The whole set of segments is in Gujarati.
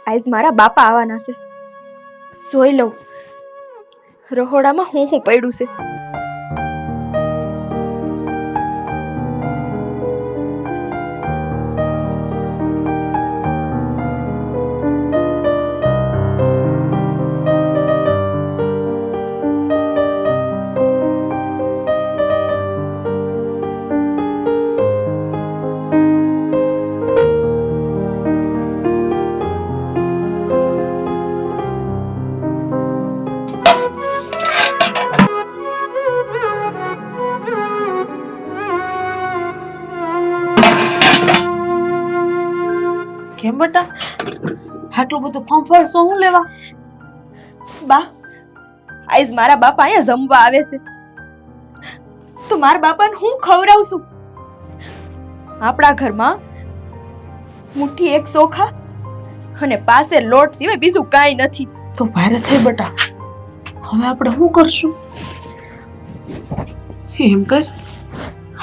આજ મારા બાપા આવવાના છે. જોઈ લઉં રહોડામાં હું પડ્યું છે. કેમ બટા આટલું બધું ફંફાડશો હું લેવા? બા આજ મારા બાપા અહીંયા જમવા આવે છે તો મારા બાપાને હું ખવડાવશું? આપણા ઘરમાં મુઠ્ઠી એક ચોખા અને પાસે લોટ સિવાય બીજું કાંઈ નથી. તો ભારે થઈ બટા, હવે આપણે શું કરશું? એમ કર,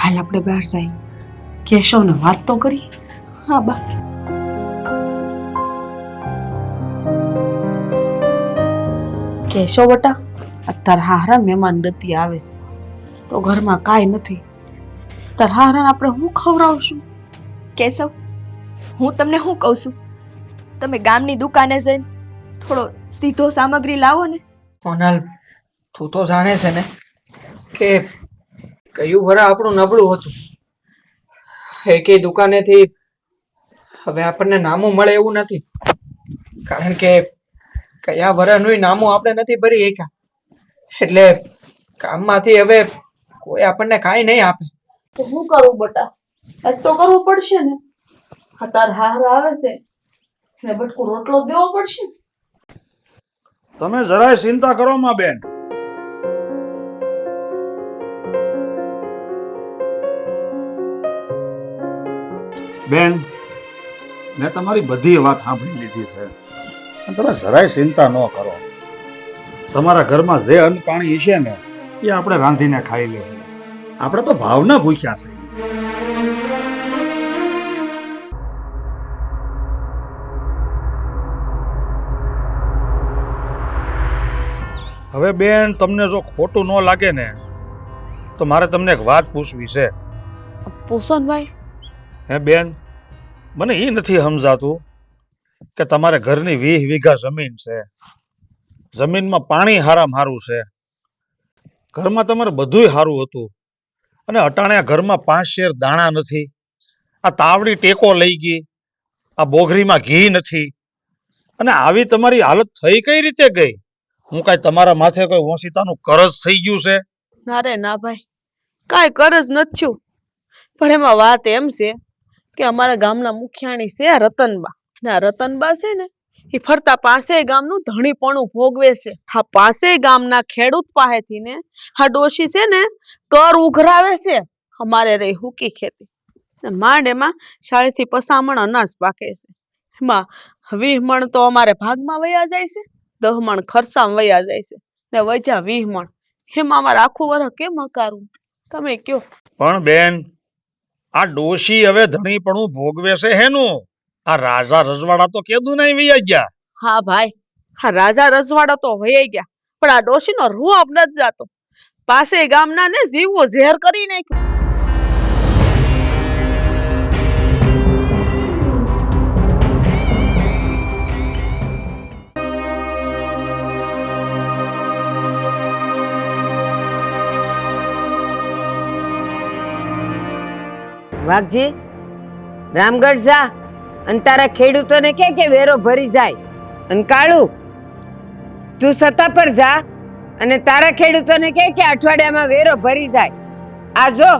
હાલ આપણે બહાર જઈ કેશવને વાત તો કરી. હા બા. કેશવ બટા, અત્યારે હારા મહેમાન ગતિ આવે છે તો ઘરમાં કાંઈ નથી. તાર હારા આપણે શું ખવડાવશું? કેશવ, હું તમને શું કહું છું, તમે ગામની દુકાને જઈને થોડો સીધો સામગ્રી લાવો ને. મોનાલ, તું તો જાણે છે ને કે કયું વરા આપણું નબળું હતું. એકેય દુકાનેથી હવે આપણને નામું મળે એવું નથી, કારણ કે કયા વરાનું નામું આપણે નથી ભરી શક્યા. એટલે કામમાંથી હવે કોઈ આપણને કાંઈ નહીં આપે. તો શું કરવું બટા? આજ તો કરવું પડશે ને. આ તાર હારા આવે છે ને બટકું રોટલો દેવો પડશે. તમે જરાય ચિંતા કરો માં બેન. બેન, મેં તમારી બધી વાત સાંભળી લીધી છે. તમે જરાય ચિંતા ન કરો. તમારા ઘરમાં જે અન્ન પાણી હશે ને એ આપણે રાંધીને ખાઈ લઈએ. આપણે તો ભાવના ભૂખ્યા છે. હવે બેન, તમને જો ખોટું ન લાગે ને તો મારે તમને એક વાત પૂછવી છે. પૂછો ને ભાઈ. હે બેન, મને એ નથી સમજાતું કે તમારે ઘરની 20 વીઘા જમીન છે, જમીનમાં પાણી હારામાં છે, ઘરમાં તમારે બધુંય સારું હતું, અને અટાણે આ ઘરમાં 5 શેર દાણા નથી, આ તાવડી ટેકો લઈ ગઈ, આ બોઘરીમાં ઘી નથી, અને આવી તમારી હાલત થઈ કઈ રીતે ગઈ? હું કાંઈ તમારા માથે કોઈ ઓશિતાનું કરજ થઈ ગયું છે? ના રે ના ભાઈ, કાંઈ કરજ નથી થયું. પણ એમાં વાત એમ છે કે અમારા ગામના મુખિયાણી છે રતનબા, ને આ રતનબા છે ને એ ફરતા પાસે ગામનું ધણીપણું ભોગવે છે. હા, પાસે ગામના ખેડૂત પાસેથી ને આ ડોશી છે ને કર ઉઘરાવે છે અમારે રહી હુકી ખેતી. માંડ એમાં 40 થી 50 મણ અનાજ પાકે છે. એમાં 20 મણ તો અમારે ભાગમાં વયા જાય છે, 10 મણ ખર્ચામાં વયા જાય છે, ને વચ્ચા 20 મણ. એમાં અમારે આખું વરસ કેમ હકારું? તમે કયો. પણ બેન, આ ડોશી હવે ધણીપણું ભોગવે છે હેનું? આ રાજા રજવાડા તો કેદું નહીં વૈયા ગયા. હા ભાઈ, હા રાજા રજવાડા તો વહી ગયા, પણ આ ડોશીનો રૂપ નથી જાતો. પાસે ગામના ને જીવો ઝેર કરી નાખ્યો. વાઘજી, રામગઢ જા અને તારા ખેડૂતોને કે વેરો ભરી જાય. અને કાળુ, તું સત્તા પર જા અને તારા ખેડૂતોને કે અઠવાડિયામાં વેરો ભરી જાય. આ જો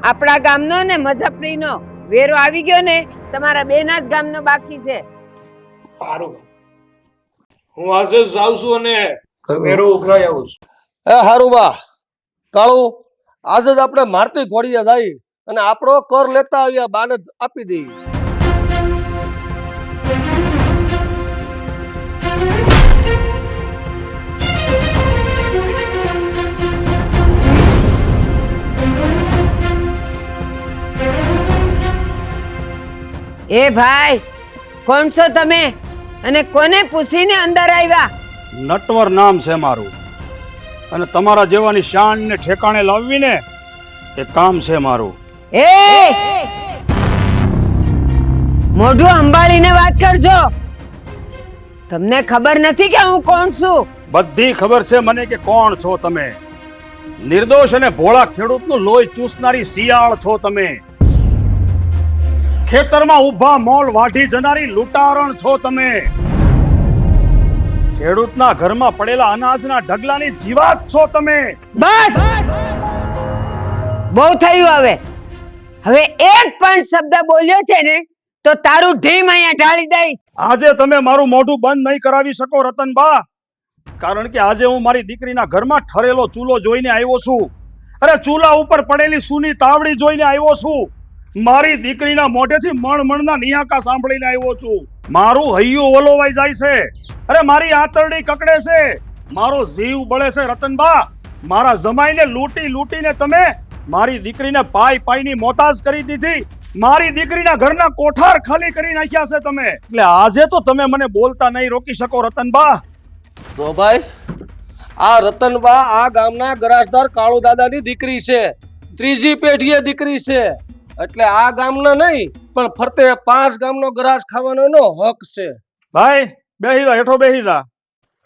આપણા ગામનો ને મજપડીનો વેરો આવી ગયો ને, તમારા બેના જ ગામનો બાકી છે. સારું, હું આજે જ જાઉં છું અને વેરો ઉઘરાઈ આવું છું. એ હારું બા, કાળુ, આજે જ આપણે મારતી ઘોડીએ જાય અને આપણો કર લેતા આવ્યા બાને આપી દઈએ. એ ભાઈ, કોણ છો તમે? અને કોને પૂછીને અંદર આવ્યા? નટવર નામ છે મારું, અને તમારા જેવાની શાન ને ઠેકાણે લાવવી ને એ કામ છે મારું. એ મોઢું સંભાળીને વાત કરજો. તમને ખબર નથી કે હું કોણ છું? બધી ખબર છે મને કે કોણ છો તમે. નિર્દોષ અને ભોળા ખેડૂતનું લોહી ચૂસનારી શિયાળ છો તમે. ખેતરમાં ઊભા મોલ વાઢી જનારી લૂંટારણ છો તમે. ખેડૂતના ઘરમાં પડેલા અનાજના ઢગલાની જીવાત છો તમે. બસ, બહુ થયું. હવે એક પણ શબ્દ બોલ્યો છે ને તો તારું ઢીમ અહીંયા ઢાળી દઈશ. આજે તમે મારું મોઢું બંધ નહીં કરાવી શકો રતનબા, કારણ કે આજે હું મારી દીકરીના ઘરમાં ઠરેલો ચૂલો જોઈને આવ્યો છું. અરે ચૂલા ઉપર પડેલી સૂની તાવડી જોઈને આવ્યો છું. મારી દીકરીના મોઢેથી મણમણના નિહાકા સાંભળીને આવ્યો છું. મારું હૈયું ઓલોવાઈ જાય છે. અરે મારી આંતરડી કકડે છે, મારો જીવ બળે છે રતનબા. મારા જમાઈને લૂંટી લૂંટીને તમે મારી દીકરીને પાઈ પાઈની મોતાજ કરી દીધી. મારી દીકરીના ઘરના કોઠાર ખાલી કરી નાખ્યા છે તમે. એટલે આજે તો તમે મને બોલતા નહીં રોકી શકો રતનબા. તો ભાઈ, આ રતનબા આ ગામના ગરાસદાર કાળુ દાદાની દીકરી છે. ત્રીજી પેઢીએ દીકરી છે. એટલે આ ગામના નહીં પણ ફરતે 5 ગામનો ગરાસ ખાવાનો એનો હક છે. ભાઈ બેહી જા, હેઠો બેહી જા.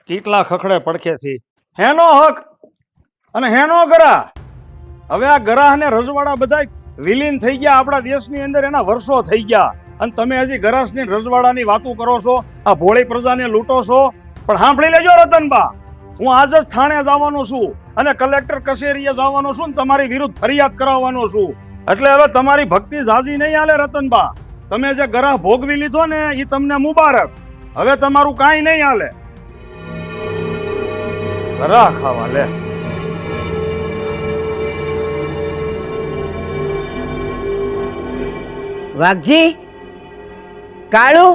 કેટલા ખખડે પડખેથી. હેનો હક અને હેનો ગરાહ. હવે આ ગરાહ ને રજવાડા બધા વિલીન થઈ ગયા આપણા દેશની અંદર. એના વર્ષો થઈ ગયા અને તમે હજી ગરાસની રજવાડાની વાતો કરો છો. આ ભોળી પ્રજાને લૂંટો છો. પણ સાંભળી લેજો રતનબા, હું આજ જ થાણે જવાનો છું અને કલેક્ટર કચેરીએ જવાનો છું ને તમારી વિરુદ્ધ ફરિયાદ કરાવવાનો છું. એટલે હવે તમારી ભક્તિ ઝાઝી નહીં હાલે રતનબા. તમે જે ગરાહ ભોગવી લીધો ને એ તમને મુબારક. હવે તમારું કાંઈ નહીં હાલે. ગરાહ ખાવા લે. વાઘજી, કાળુ,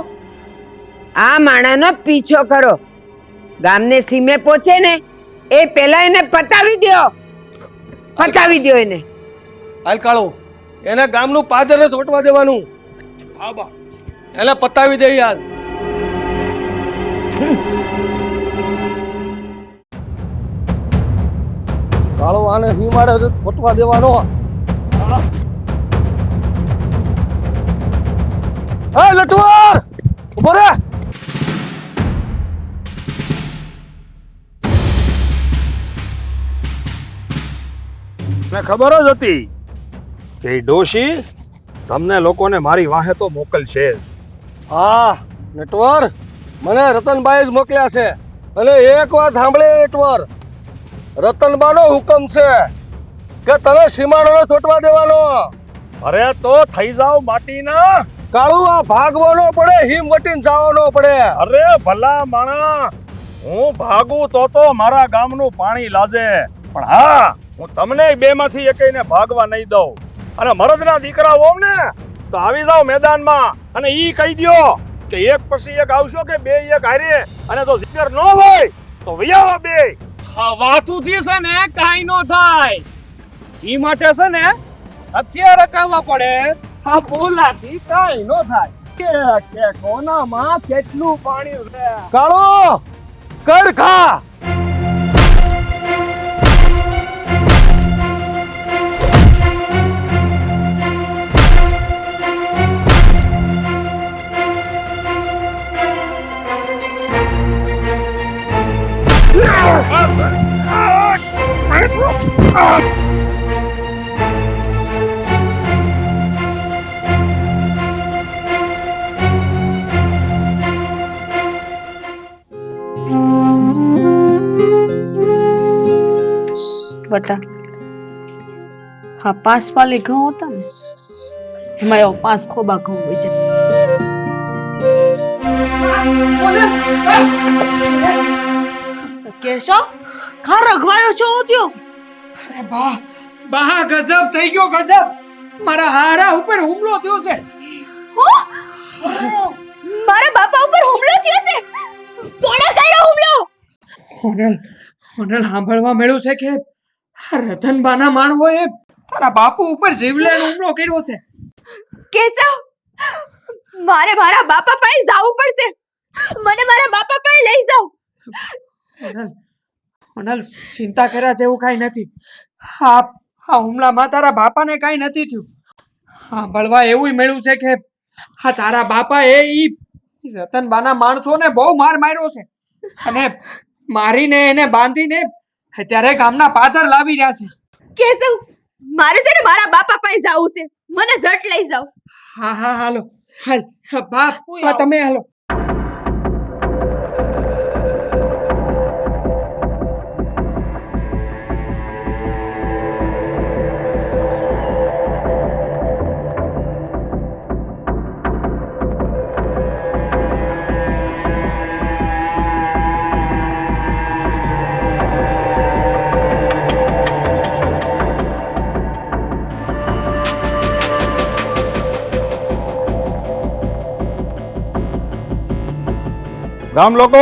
આ માણાનો પીછો કરો. ગામને સીમે પહોંચે ને એ પેલા એને પતાવી દ્યો. એને. હાલ કાળો, એને ગામનું પાદર જ વટવા દેવાનું. હા બા, એને પતાવી દે યાર. કાળો આને હિમાડે વટવા દેવાનો. હે લટુઆર, ઉભો રે. મેં ખબર જ હતી કે ઈ ડોશી તમને લોકોને મારી વાહે તો મોકલશે જ. હા નટવર, મને રતનભાઈ જ મોકલ્યા છે. અને એક વાત સાંભળે નટવર, રતનબાનો હુકમ છે કે તને સીમાડો છોટવા દેવાનો. અરે તો થઈ જાવ માટીના. કાળુ, આ ભાગવાનો પડે, હિમ વટીને જવાનો પડે. અરે ભલા માણા, હું ભાગું તો મારા ગામનું પાણી લાજે. પણ હા, હું તમને બેમાંથી એકેયને ભાગવા નહીં દઉં. અને મરદના દીકરા હોવ ને તો આવી જાવ મેદાનમાં અને ઈ કહી દ્યો કે એક પછી એક આવશો કે બે એક હારે. અને જો જીગર ન હોય તો વૈયાવા બે. વાતુથી છે ને કાંઈ નો થાય. ઈ માટે છે ને હથિયાર રકાવવા પડે. આ બોલાથી કાંઈ નો થાય. કે કોનામાં કેટલું પાણી છે. કાળુ, કર ખા. બટા, હા 5 પાલી ઘઉં હતા ને એમાં એવો 5 ખોબા ઘઉં હોય છે. કેશો, ખા રઘવાયો છો હું થયો? અરે બા, બા ગજબ થઈ ગયો, ગજબ. મારા હારા ઉપર હુમલો થયો છે. મારા બાપા ઉપર હુમલો થયો છે. કોણે કર્યો હુમલો? ઓનલ સાંભળવા મળ્યું છે કે રતનબાના માણવોએ તારા બાપુ ઉપર જીવલેણ હુમલો કર્યો છે. કેશવ, મારે મારા બાપા પાસે જવું પડશે. મને મારા બાપા પાસે લઈ જાઓ. સોનલ, સોનલ, ચિંતા કર્યા જેવું કાંઈ નથી. આ હુમલામાં તારા બાપાને કાંઈ નથી થયું. હા, બળવા એવું મળ્યું છે કે હા તારા બાપા ઈ રતનબાના માણસોને બહુ માર માર્યો છે અને મારીને એને બાંધીને અત્યારે ગામના પાદર લાવી રહ્યા છે. કેશવ, મારે છે ને મારા બાપા પાસે જાવું છે. મને ઝટ લઈ જાઓ. હા હા હાલો હાલ બાપ તમે હાલો. ગામ લોકો,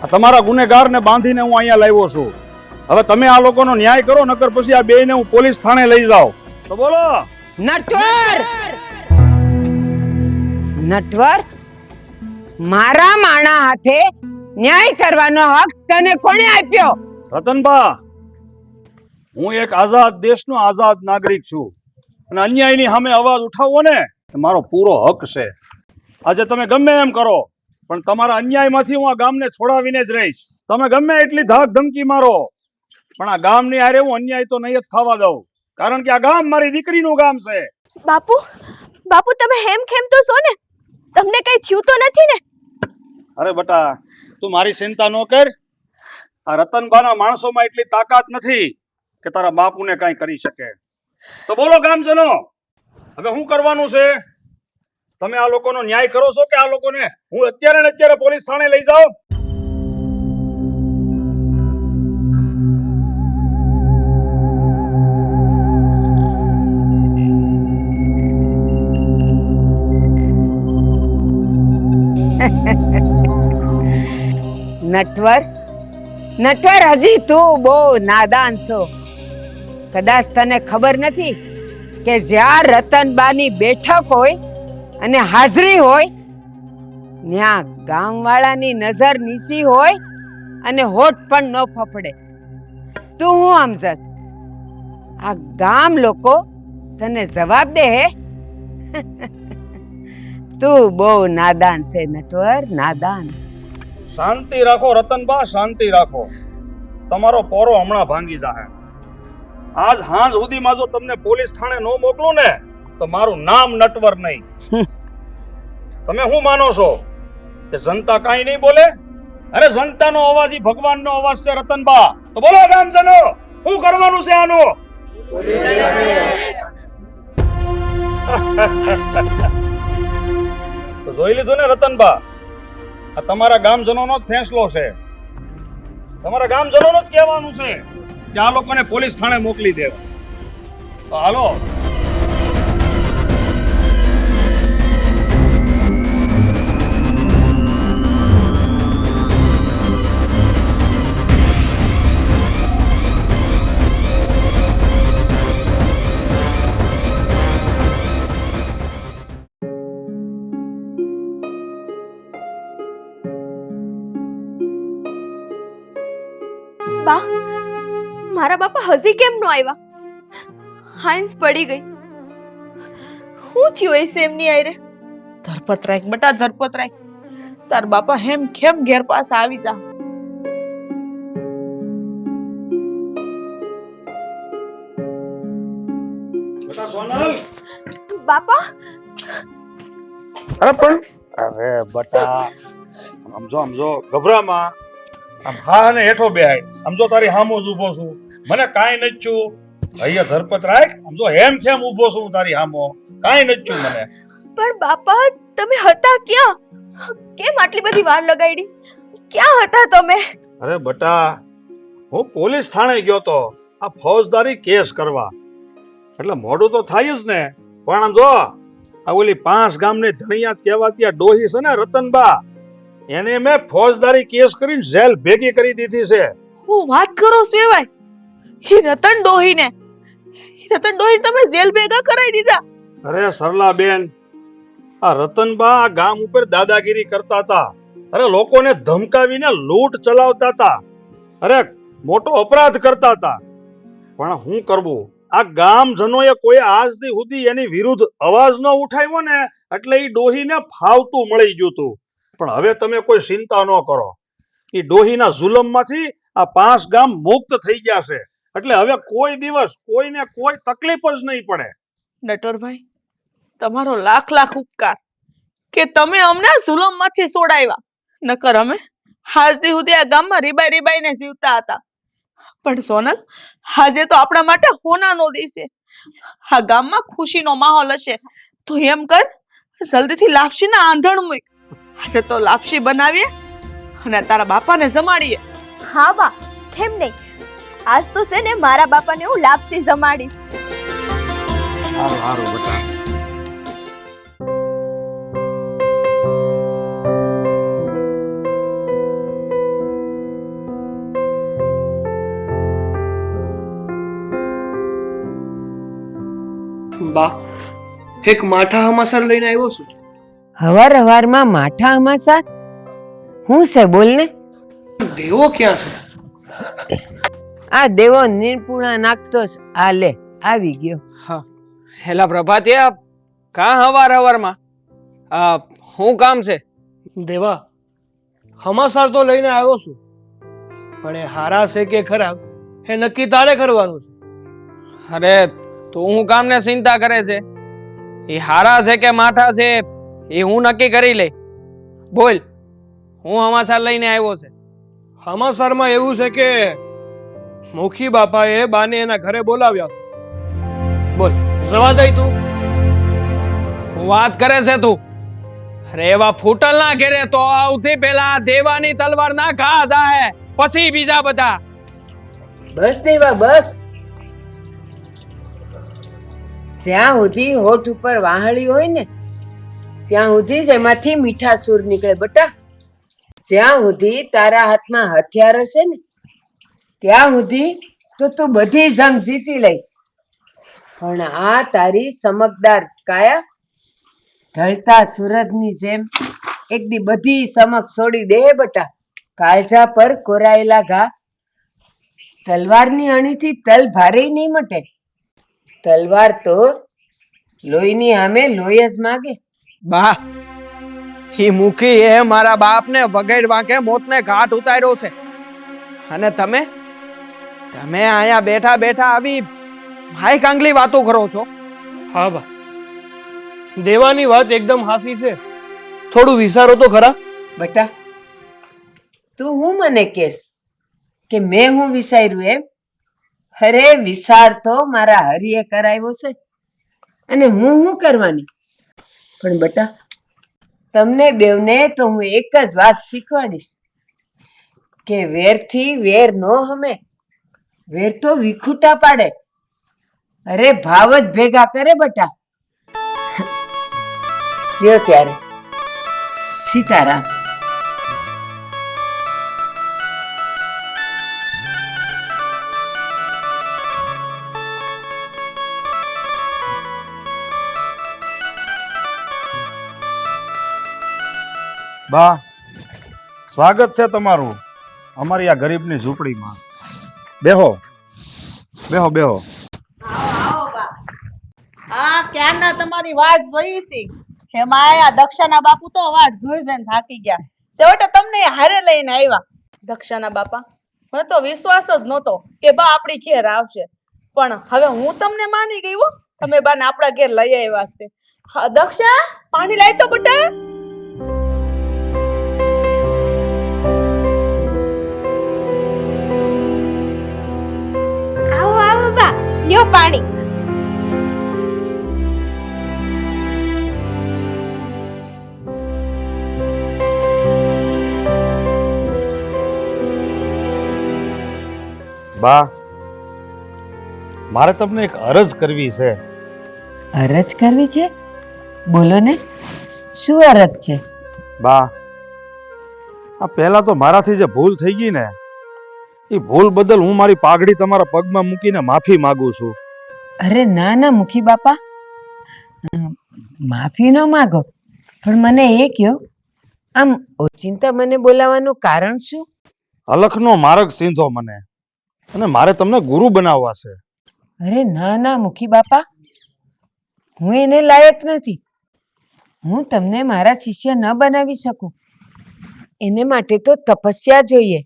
આ તમારા ગુનેગારને બાંધીને હું અહીંયા લાવ્યો છું. હવે તમે આ લોકોનો ન્યાય કરો, નકર પછી આ બેયને હું પોલીસ થાણે લઈ જાઉં. તો બોલો. નટવર, નટવર, મારા માણા હાથે ન્યાય કરવાનો હક તને કોણે આપ્યો? રતનબા, હું એક આઝાદ દેશનો આઝાદ નાગરિક છું અને અન્યાયની સામે અવાજ ઉઠાવવો ને એ મારો પૂરો હક છે. આજે તમે ગમે એમ કરો, પણ તમારા અન્યાયમાંથી હું આ ગામને છોડાવીને જ રહીશ. તમે ગમે એટલી ધાક ધમકી મારો, પણ આ ગામની હારે હું અન્યાય તો નહીં જ થવા દઉં, કારણ કે આ ગામ મારી દીકરીનું ગામ છે. બાપુ, બાપુ તમે હેમ ખેમ તો છો ને? તમને કઈ થયું તો નથી ને? અરે બટા, તું મારી ચિંતા ન કર. આ રતનબાના માણસોમાં એટલી તાકાત નથી કે તારા બાપુને કાંઈ કરી શકે. તો બોલો ગામજનો, હવે શું કરવાનું છે? તમે આ લોકોનો ન્યાય કરો છો કે આ લોકોને હું અત્યારે ને અત્યારે પોલીસ થાણે લઈ જાઉં? નટવર, નટવર, હજી તું બહુ નાદાન છો. કદાચ તને ખબર નથી કે જ્યાં રતનબાની બેઠક હોય અને હાજરી હોય, ત્યાં ગામવાળાની નજર નીચી હોય અને હોઠ પણ ન ફફડે. તું હું સમજસ? આ ગામ લોકો તને જવાબ દે હે? તું બહુ નાદાન છે નટવર, નાદાન. શાંતિ રાખો રતનબા, શાંતિ રાખો. તમારો પોરો હમણાં ભાંગી જાહે. આજ હાંજ સુધીમાં જો તમને પોલીસ થાણે ન મોકલું ને તો મારું નામ નટવર નહીં. તમે શું માનો છો કે જનતા કાંઈ નહીં બોલે? અરે જનતાનો અવાજ ઈ ભગવાનનો અવાજ છે રતનબા. તો બોલો ગામજનો, શું કરવાનું છે આનું? તો જોઈ લીધું ને રતનબા, આ તમારા ગામજનોનો જ ફેંસલો છે. તમારા ગામજનોનો જ કહેવાનું છે કે આ લોકોને પોલીસ થાણે મોકલી દેવા. તો હાલો. બા, મારા બાપા હજી કેમ નો આવ્યા? હાંસ પડી ગઈ. શું થયું એ સેમની આયરે? ધરપત રાખ બેટા, ધરપત રાખ. તાર બાપા હેમ ખેમ ઘેર પાસે આવી જા. બેટા સોનલ. બાપા, અરે પણ અરે બટા, સમજો સમજો, ગભરામાં. આમ હા અને હેઠો બેહાય. સમજો તારી હામો જ ઊભો છું, મને કાંઈ નથી થયું. અહીંયા ધરપત રાખ. સમજો હેમ ખેમ ઊભો છું હું તારી હામો, કાંઈ નથી થયું મને. પણ બાપા તમે હતા ક્યાં? કેમ આટલી બધી વાર લગાડી? ક્યાં હતા તમે? અરે બટા, હું પોલીસ થાણે ગયો તો આ ફોજદારી કેસ કરવા, એટલે મોડું તો થાય જ ને. પણ આમ જો, આ ઓલી 5 ગામની ધણિયા કહેવાતી આ ડોહી છે ને રતનબા, એને મેં ફોજદારી કેસ કરીને જેલ ભેગી કરી દીધી છે. હું વાત કરો સેવાય? હી રતન ડોહીને, હી રતન ડોહી તમે જેલ ભેગા કરાવી દીધા? અરે સરલા બેન, આ રતનબા આ ગામ ઉપર દાદાગીરી કરતા હતા. અરે લોકોને ધમકાવીને લૂંટ ચલાવતા હતા. અરે મોટો અપરાધ કરતા હતા. પણ શું કરવું, આ ગામજનોએ કોઈ આજ દી સુધી એની વિરુદ્ધ અવાજ ન ઉઠાવ્યો ને એટલે એ ડોહીને ફાવતું મળી ગયું હતું. પણ હવે તમે કોઈ ચિંતા ન કરો, એ ડોહીના જુલમમાંથી આ 5 ગામ મુક્ત થઈ ગયા છે. એટલે હવે કોઈ દિવસ કોઈને કોઈ તકલીફ જ નહીં પડે. નટવરભાઈ, તમારો લાખ લાખ ઉપકાર કે તમે અમને જુલમમાંથી છોડાવ્યા. નકર અમે આજથી સુધી આ ગામમાં રીબાઈ રીબાઈને જીવતા હતા. પણ સોનલ, આજે તો આપણા માટે હોનાનો દિવસ છે. આ ગામમાં ખુશીનો માહોલ હશે. તો એમ કર, જલ્દીથી લાપસીના આંધણ મૂક. આજે તો લાપસી બનાવીએ અને તારા બાપાને જમાડીએ. હા બા, કેમ નહીં? આજ તો છે ને મારા બાપાને હું લાપસી જમાડીશ. સારું સારું બેટા. બા, એક માઠા હમાસર લઈને આવ્યો છું. હવાર હવારમાં માઠા હમાસા હું છે બોલ ને. દેવો ક્યાં છે? આ દેવો નિર્પુણા નાખતો છે. આ લે આવી ગયો. હા, હેલા પ્રભાતિયા, કાં હવારમાં શું કામ છે? દેવા, હમાસર તો લઈને આવ્યો છું, પણ એ હારા છે કે ખરાબ એ નક્કી તારે કરવાનું છે. અરે તું હું કામને ચિંતા કરે છે? એ હારા છે કે માઠા છે એ હું નક્કી કરી લઈ. બોલ, હું સમાચાર લઈને આવ્યો છે. હમાસરમાં એવું છે કે મુખી બાપાએ બાને એના ઘરે બોલાવ્યા છે. બોલ, જવા દઈ તું. હું વાત કરે છે તું? અરે એવા ફૂટલ ના ઘેરે તો સૌથી પહેલા દેવાની તલવાર ના ઘા જાય, પછી બીજા બધા. બસ દેવા બસ. જ્યાં સુધી હોઠ ઉપર વાહળી હોય ને ત્યાં સુધી જ એમાંથી મીઠા સૂર નીકળે બટા. જ્યાં સુધી તારા હાથમાં હથિયાર હશે ને ત્યાં સુધી તો તું બધી જંગ જીતી લઈ. પણ આ તારી સમકદાર કાયા ઢળતા સૂરજની જેમ એક દી બધી સમક છોડી દે બટા. કાળજા પર કોરાયેલા ઘા તલવારની અણીથી તલ ભારે નહીં મટે. તલવાર તો લોહીની સામે લોહી જ માગે. બા, ઈ મુખી એ મારા બાપને વગેર વાંકે મોતને ઘાટ ઉતાર્યો છે, અને તમે અહીંયા બેઠા બેઠા આવી ભાઈ કાંગલી વાતો કરો છો. હા બા, દેવાની વાત એકદમ હાસી છે. થોડું વિચારો તો ખરા. બટા, તું હું મને કેસ કે મેં હું વિચાર્યું એમ? અરે વિચાર તો મારા હરિએ કરાવ્યો છે, અને હું કરવાની. પણ બટા, તમને બેવને તો હું એક જ વાત શીખવાડીશ કે વેરથી વેર નો હમે. વેર તો વિખૂટા પાડે. અરે ભાવ જ ભેગા કરે બટા. લ્યો ત્યારે, સીતારામ. બા, સ્વાગત છે તમારું અમારી આ ગરીબની ઝૂંપડીમાં. બેહો બેહો બેહો. આ ક્યારના તમારી વાટ જોઈ છે. એમાં આ દક્ષાના બાપુ તો વાટ જોઈ જઈને થાકી ગયા. છેવટે તમને હારે લઈને આવ્યા. દક્ષાના બાપા, મને તો વિશ્વાસ જ નહોતો કે બા આપણી ઘેર આવશે, પણ હવે હું તમને માની ગઈ હો. તમે બાને આપણા ઘેર લઈ આવ્યા છે. હા, દક્ષા, પાણી લાવી તો બટા. આવો આવો બા, લ્યો પાણી. બા, મારે તમને એક અરજ કરવી છે. અરજ કરવી છે? બોલો ને, શું અરજ છે? બા, આ પહેલા તો મારાથી જે ભૂલ થઈ ગઈ ને એ ભૂલ બદલ હું મારી પાઘડી તમારા પગમાં મૂકીને માફી માંગુ છું. અરે ના ના મુખી બાપા, માફી ન માગો. પણ મને એ કહો, આમ ઓચિંતા મને બોલાવવાનું કારણ શું? અલખનો માર્ગ સીંધો મને, અને મારે તમને ગુરુ બનાવવા છે. અરે ના ના મુખી બાપા, હું એને લાયક નથી. હું તમને મારા શિષ્ય ન બનાવી શકું. એને માટે તો તપસ્યા જોઈએ,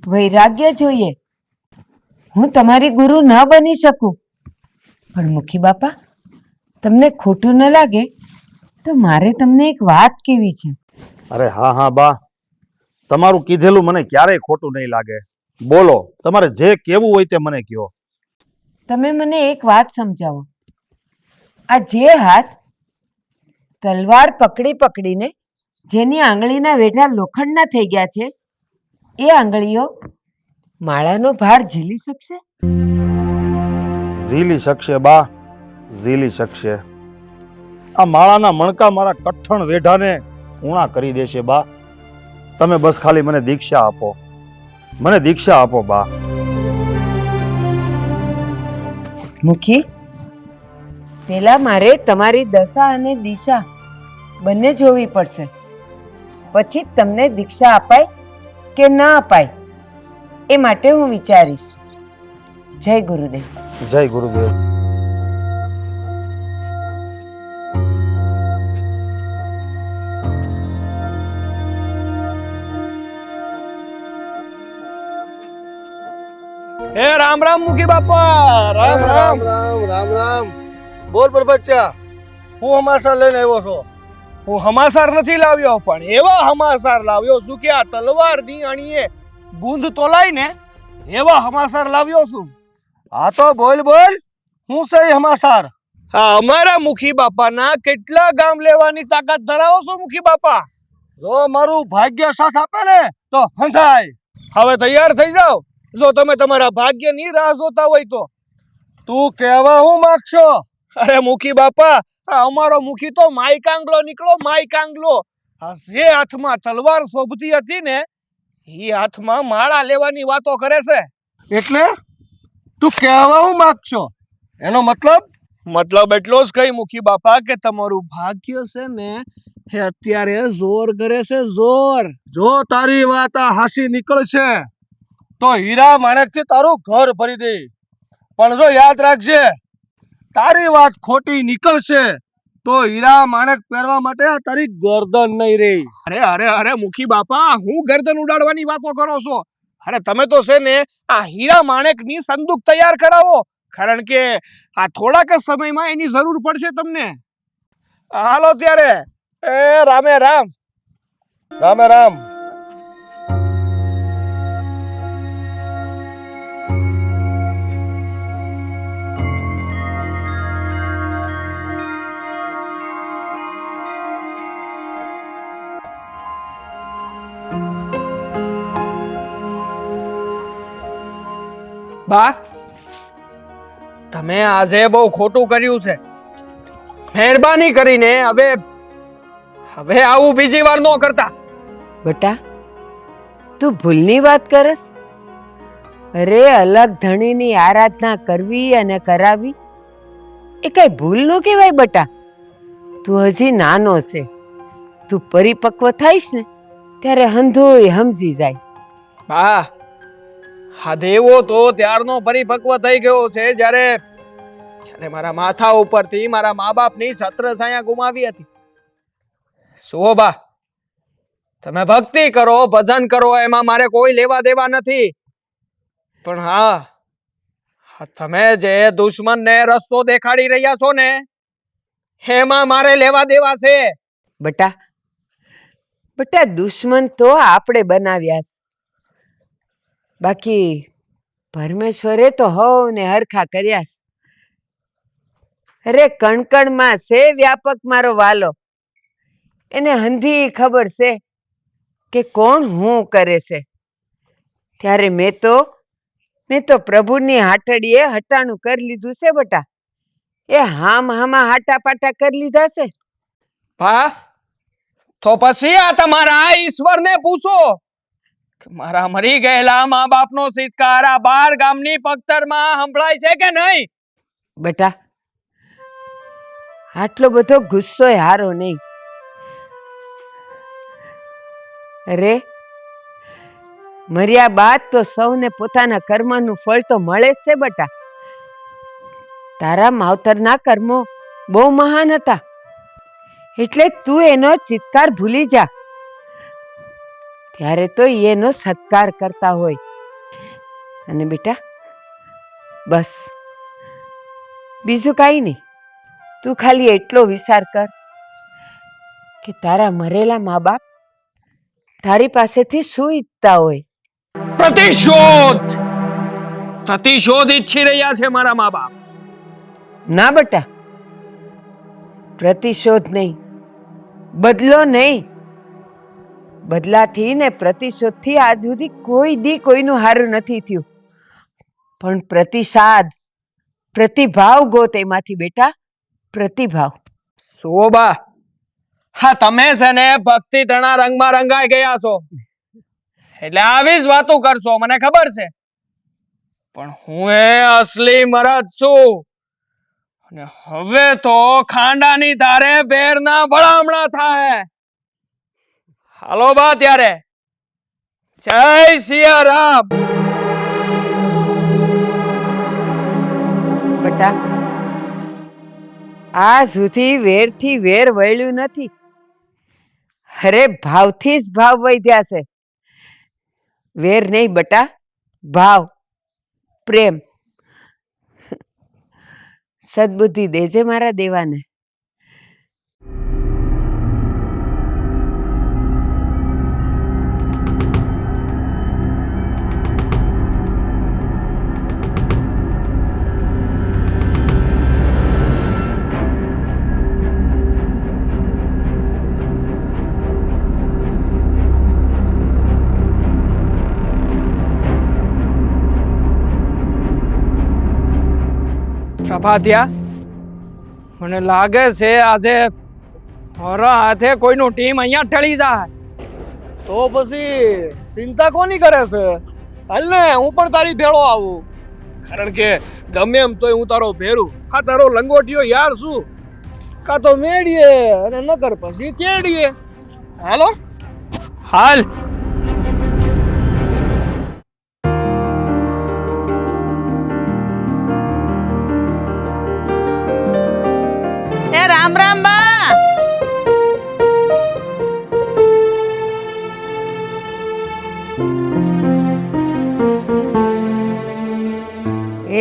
વૈરાગ્ય જોઈએ. હું તમારી ગુરુ ન બની શકું. પણ મુખી બાપા, તમને ખોટું ન લાગે તો મારે તમને એક વાત કહેવી છે. અરે હા હા બા, તમારું કીધેલું મને ક્યારેય ખોટું નહીં લાગે. બોલો, તમારે જે કહેવું હોય તે મને કહો. તમે મને એક વાત સમજાવો. આ જે હાથ તલવાર પકડી પકડીને જેની આંગળીના વેઢા લોખંડના થઈ ગયા છે, એ આંગળીઓ માળાનો ભાર ઝીલી શકશે? ઝીલી શકશે બા, ઝીલી શકશે. આ માળાના મણકા મારા કઠણ વેઢાને ઊણા કરી દેશે બા. તમે બસ ખાલી મને દીક્ષા આપો, મને દીક્ષા આપો બા. મુખી, પેલા મારે તમારી દશા અને દિશા બંને જોવી પડશે. પછી જ તમને દીક્ષા અપાય કે ન અપાય એ માટે હું વિચારીશ. જય ગુરુદેવ. જય ગુરુદેવ. હે રામ રામ મુખી બાપા, રામ રામ. રામ રામ. બોલ પરબચ્ચા, હું હમાસા લઈને આવ્યો છો. હું હમાસાર નથી લાવ્યો, પણ એવા હમાસાર લાવ્યો છું કે આ તલવારની અણીએ બૂંદ તોલાય ને એવા હમાસાર લાવ્યો છું. હા તો બોલ બોલ, હું સહી હમાસાર. હા, અમારા મુખી બાપાના કેટલા ગામ લેવાની તાકાત ધરાવો છો મુખી બાપા? જો મારું ભાગ્ય સાથ આપે ને તો હંધાય. હવે તૈયાર થઈ જાઓ, જો તમે તમારા ભાગ્યની રાહ જોતા હોય તો. તું કહેવા હું માંગશો? અરે મુખી બાપા, આ અમારો મુખી તો માઈ કાંગલો નીકળો, માઈ કાંગલો. આ જે હાથમાં તલવાર શોભતી હતી ને, એ હાથમાં માળા લેવાની વાતો કરે છે. એટલે તું કહેવા હું માંગશો? એનો મતલબ એટલો જ કઈ મુખી બાપા કે તમારું ભાગ્ય છે ને એ અત્યારે જોર કરે છે, જોર. જો તારી વાત આ હાસી નીકળશે તો હીરા માણેકથી તારું ઘર ભરી દે. પણ જો યાદ રાખજે, તારી વાત ખોટી નીકળશે તો હીરા માણેક પહેરવા માટે આ તારી ગરદન નહીં રહી. અરે અરે અરે મુખી બાપા, હું ગરદન ઉડાડવાની વાતો કરો છો? અરે તમે તો છે ને આ હીરા માણેકની સંદૂક તૈયાર કરાવો, કારણ કે આ થોડાક જ સમયમાં એની જરૂર પડશે તમને. હાલો ત્યારે, એ રામે રામ. રામે રામ. બા, તમે આજે બહુ ખોટું કર્યું છે. મહેરબાની કરીને હવે આવું બીજી વાર ન કરતા. બટા, તું ભૂલની વાત કરસ? અરે અલગ ધણીની આરાધના કરવી અને કરાવી એ કઈ ભૂલ ન કહેવાય બટા. તું હજી નાનો છે. તું પરિપક્વ થઈશ ને ત્યારે હંધુય સમજી જાય. બા, હા દેવો તો ત્યારનો પરિપક્વ થઈ ગયો છે જ્યારે મારા માથા ઉપરથી મારા મા બાપની છત્ર છાયા ગુમાવી હતી. શું બા, તમે ભક્તિ કરો, ભજન કરો, એમાં મારે કોઈ લેવા દેવા નથી. પણ હા, તમે જે દુશ્મનને રસ્તો દેખાડી રહ્યા છો ને એમાં મારે લેવા દેવા છે. બટા, દુશ્મન તો આપણે બનાવ્યા છે. બાકી પરમેશ્વરે તો હવને હરખા કર્યા છે. અરે કણકણમાં છે વ્યાપક મારો વાલો. એને હંધી ખબર છે કે કોણ હું કરે છે. ત્યારે મેં તો પ્રભુની હાટડીએ હટાણું કરી લીધું છે બટા. એ હામાં હાટા પાટા કરી લીધા છે. બા, તો પછી આ તમારા ઈશ્વરને પૂછો કે મારા મરી ગયેલા મા બાપનો સિત્કાર આ 12 ગામની પગતરમાં સંભળાય છે કે નહીં? બટા, આટલો બધો ગુસ્સો હારો નહીં. અરે મર્યા બાદ તો સૌને પોતાના કર્મનું ફળ તો મળે જ છે બટા. તારા માવતરના કર્મો બહુ મહાન હતા, એટલે તું એનો ચિત્કાર ભૂલી જા. ત્યારે તો એનો સત્કાર કરતા હોય. અને બેટા બસ, બીજું કાંઈ નહીં. તું ખાલી એટલો વિચાર કર કે તારા મરેલા મા બાપ તારી પાસેથી શું ઈચ્છતા હોય. પ્રતિશોધ પ્રતિશોધ ઈચ્છી રહ્યા છે મારા મા બાપ. ના બેટા, પ્રતિશોધ નહીં, બદલો નહીં. બદલાથી ને પ્રતિશોધથી આજ સુધી કોઈ દી કોઈનું હારું નથી થયું. પણ પ્રતિસાદ, પ્રતિભાવ ગોત એમાંથી બેટા, પ્રતિભાવ. શોભા, હા તમે છે ને ભક્તિ તણા રંગમાં રંગાઈ ગયા છો, એટલે આવી જ વાતો કરશો મને ખબર છે. પણ હું એ અસલી મરદ છું, અને હવે તો ખાંડાની ધારે બેરના ભલામણા થાય. હાલો બા ત્યારે. જય સિયારામ. બેટા આ સુધી વેરથી વેર વળ્યું નથી. અરે ભાવથી જ ભાવ વધ્યા છે. વેર નહીં બેટા, ભાવ, પ્રેમ. સદબુદ્ધિ દેજે મારા દેવાને. પ્રભાત્યા, મને લાગે છે આજે મારા હાથે કોઈનું ટીમ અહીંયા ટળી જાય. તો પછી ચિંતા કોની કરે છે? હાલ ને હું પણ તારી ભેળો આવું, કારણ કે ગમે એમ તોય હું તારો ભેરું. આ તારો લંગોટિયો યાર શું, કાં તો મેડીએ અને નકર પછી કેડીએ. હાલો હાલ. એ રામ રામ બા.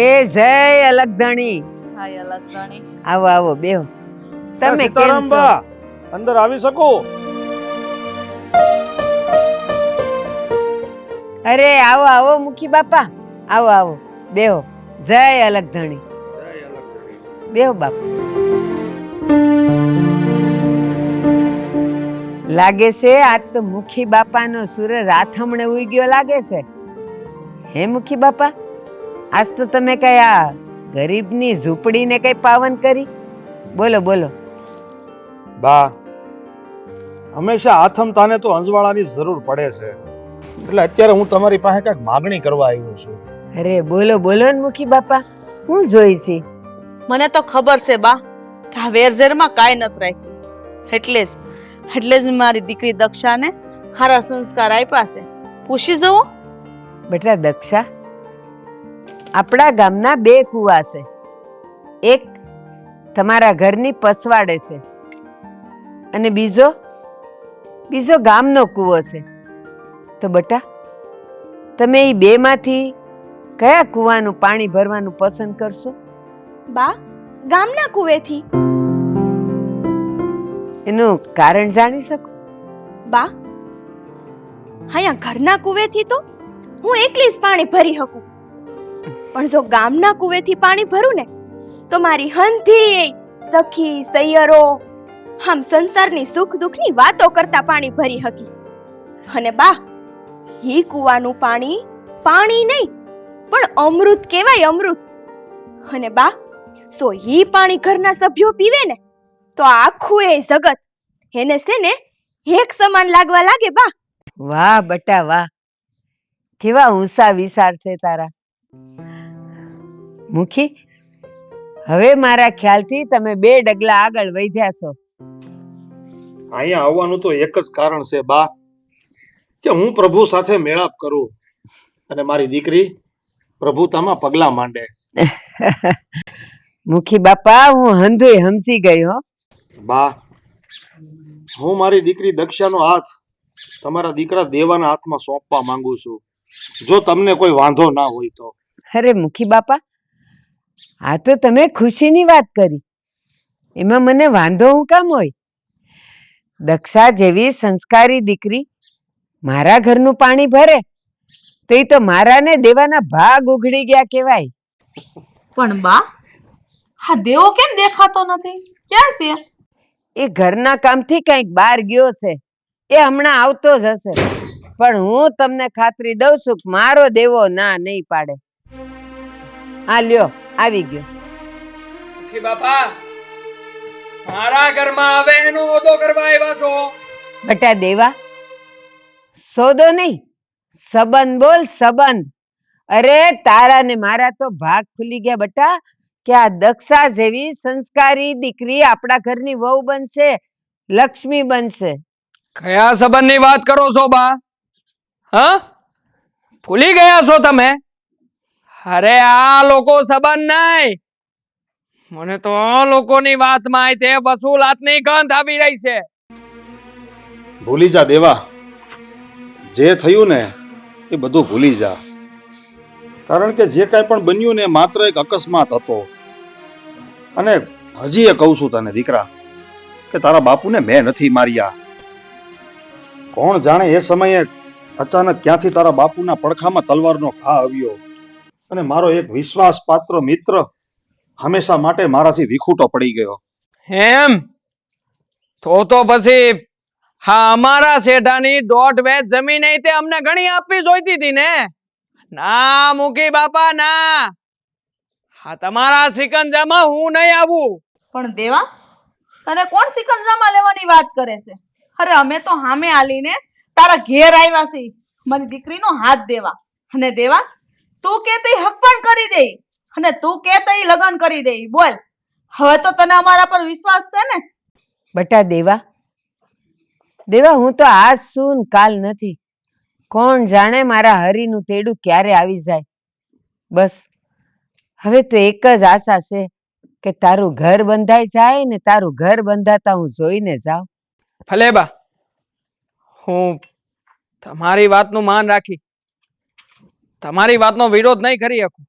એ જય અલગધણી. સાય લગણી. આવો આવો બેહો. તમે કેમ સીતારામ છો? બા, અંદર આવી શકો? અરે આવો આવો મુખી બાપા, આવો આવો બેહો. જય અલગધણી. બેહો બાપા. લાગે છે આજ તો મુખી બાપાનો સૂરજ આથમણે ઉઈ ગયો લાગે છે. હે મુખી બાપા, આજ તો તમે કયા ગરીબની ઝૂંપડીને કઈ પાવન કરી? બોલો બોલો. બા, હંમેશા આથમતાને તો અંજવાળાની જરૂર પડે છે, એટલે અત્યારે હું તમારી પાસે કંઈક માગણી કરવા આવ્યો છું. અરે બોલો બોલો ને મુખી બાપા, હું જોઈ છી. મને તો ખબર છે બા કે આ વેરઝેરમાં કાંઈ નથી રાખ્યું, એટલે જ મારી દીકરી દક્ષાને હારા સંસ્કાર આપ્યા છે. પૂછી જવો. બેટા દક્ષા, આપણા ગામના 2 કુવા છે. એક તમારા ઘરની પસવાડે છે, અને બીજો ગામનો કૂવો છે. તો બેટા તમે એ 2 માંથી કયા કૂવાનું પાણી ભરવાનું પસંદ કરશો? બા, ગામના કુવેથી. એનું કારણ જાણી શકું? બા, અહીંયા ઘરના કુવેથી તો હું એકલી જ પાણી ભરી શકું, પણ જો ગામના કુવેથી પાણી ભરું ને તો મારી હંધી સખી સૈયરો આમ સંસારની સુખ દુઃખની વાતો કરતા પાણી ભરી હકી. અને બા, ઈ કુવાનું પાણી પાણી નહીં પણ અમૃત કહેવાય, અમૃત. અને બા, સો ઈ પાણી ઘરના સભ્યો પીવે ને તો આખું એ જગત એને છે ને એક સમાન લાગવા લાગે. બા, વાહ બટા વાહ, કેવા ઊંચા વિચાર છે તારા. મુખી, હવે મારા ખ્યાલથી તમે 2 ડગલા આગળ વધ્યા છો. અહીંયા આવવાનું તો એક જ કારણ છે બા, કે હું પ્રભુ સાથે મેળાપ કરું અને મારી દીકરી પ્રભુતામાં પગલા માંડે. મુખી બાપા હું હંધુય હમસી ગઈ હો. બા, હું મારી દીકરી દક્ષાનો હાથ તમારા દીકરા દેવાના હાથમાં સોંપવા માંગુ છું, જો તમને કોઈ વાંધો ના હોય તો. અરે મુખી બાપા, આ તો તમે ખુશીની વાત કરી, એમાં મને વાંધો હું કામ હોય? દક્ષા જેવી સંસ્કારી દીકરી મારા ઘરનું પાણી ભરે તો એ તો મારા ને દેવાના ભાગ ઉઘડી ગયા કહેવાય. પણ બા, હા દેવો કેમ દેખાતો નથી? ક્યાં છે? એ ઘરના કામથી કંઈક બહાર ગયો છે, એ હમણાં આવતો જ હશે. પણ હું તમને ખાતરી દઉં છું કે મારો દેવો ના નહીં પાડે. હા લ્યો, આવી ગયો. મુખી બાપા, મારા ઘરમાં આવે એનો ઓદો કરવા આવ્યા છો? બટા દેવા, સોદો નહીં, સંબંધ બોલ, સંબંધ. અરે તારા ને મારા તો ભાગ ખુલી ગયા બટા, કે આ દક્ષા જેવી સંસ્કારી દીકરી આપણા ઘરની વહુ બનશે, લક્ષ્મી બનશે. કયા સંબંધની વાત કરો છો બા? હા, ભૂલી ગયા છો તમે? અરે આ લોકો સંબંધ નહીં, મને તો આ લોકોની વાતમાં તે વસૂલાતની ગંધ આવી રહી છે. ભૂલી જા દેવા, જે થયું ને એ બધું ભૂલી જા. કારણ કે જે કાંઈ પણ બન્યું ને એ માત્ર એક અકસ્માત હતો. અને હજી એ કહું છું તને દીકરા, કે તારા બાપુને મેં નથી માર્યા. કોણ જાણે એ સમયે અચાનક ક્યાંથી તારા બાપુના પડખામાં તલવારનો ઘા આવ્યો અને મારો એક વિશ્વાસપાત્ર મિત્ર હંમેશા માટે મારાથી વિખૂટો પડી ગયો. એમ તો પછી હા, અમારા શેઠાની 1.5 વેચ જમીન તે અમને ઘણી આપવી જોઈતી હતી ને? ના મુખી બાપા ના, હા તમારા સિકંજામાં હું નહીં આવું. પણ દેવા, તને કોણ સિકંજામાં લેવાની વાત કરે છે? અરે અમે તો હામે આલીને તારા ઘેર આવ્યા છીએ મારી દીકરીનો હાથ દેવા. અને દેવા, તું કે તે હક પણ કરી દે અને તું કે તે લગ્ન કરી દે. બોલ, હવે તો તને અમારા પર વિશ્વાસ છે ને? બટા દેવા, દેવા હું તો આજ છું ને કાલ નથી. કોણ જાણે મારા હરીનું તેડું ક્યારે આવી જાય. બસ હવે તો એક જ આશા છે કે તારું ઘર બંધાઈ જાય ને તારું ઘર બંધાતા હું જોઈને જાઉં. ભલે બા, હું તમારી વાતનું માન રાખી તમારી વાતનો વિરોધ નહીં કરી શકું,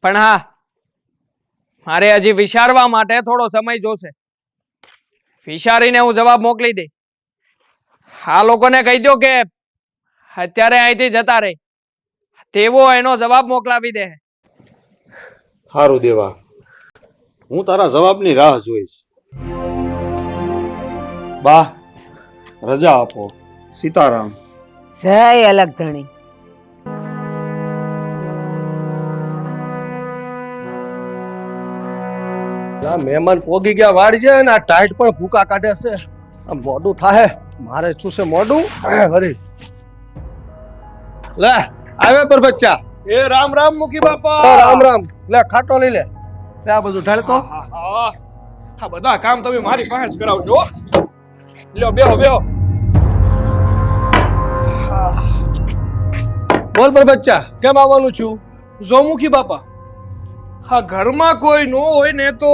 પણ હા, મારે હજી વિચારવા માટે થોડો સમય જોશે. વિચારીને હું જવાબ મોકલી દઈ. આ લોકોને કહી દો કે અત્યારે અહીંથી જતા રહે, તેવો એનો જવાબ મોકલાવી દે. સારું દેવા, હું તારા જવાબની રાહ જોઈશ. બા, રજા આપો. સીતારામ. જય અલગ ધણી. મહેમાન પોગી ગયા વાડ છે ને આ ટાઈટ પણ ભૂકા કાઢે છે. આ મોડું થાહે, મારે શું છે મોડું વળી. લે આવે પર બચ્ચા. એ રામ રામ મુખી બાપા. રામ રામ. લે ખાટો લઈ લે. લે આ બધું ઢાળ તો. આ બધા કામ તમે મારી પાસે જ કરાવજો. લ્યો બેહો બેહો. બોલ પર બચ્ચા, કેમ આવવાનું છું? જો મુખી બાપા, હા ઘરમાં કોઈ ન હોય ને તો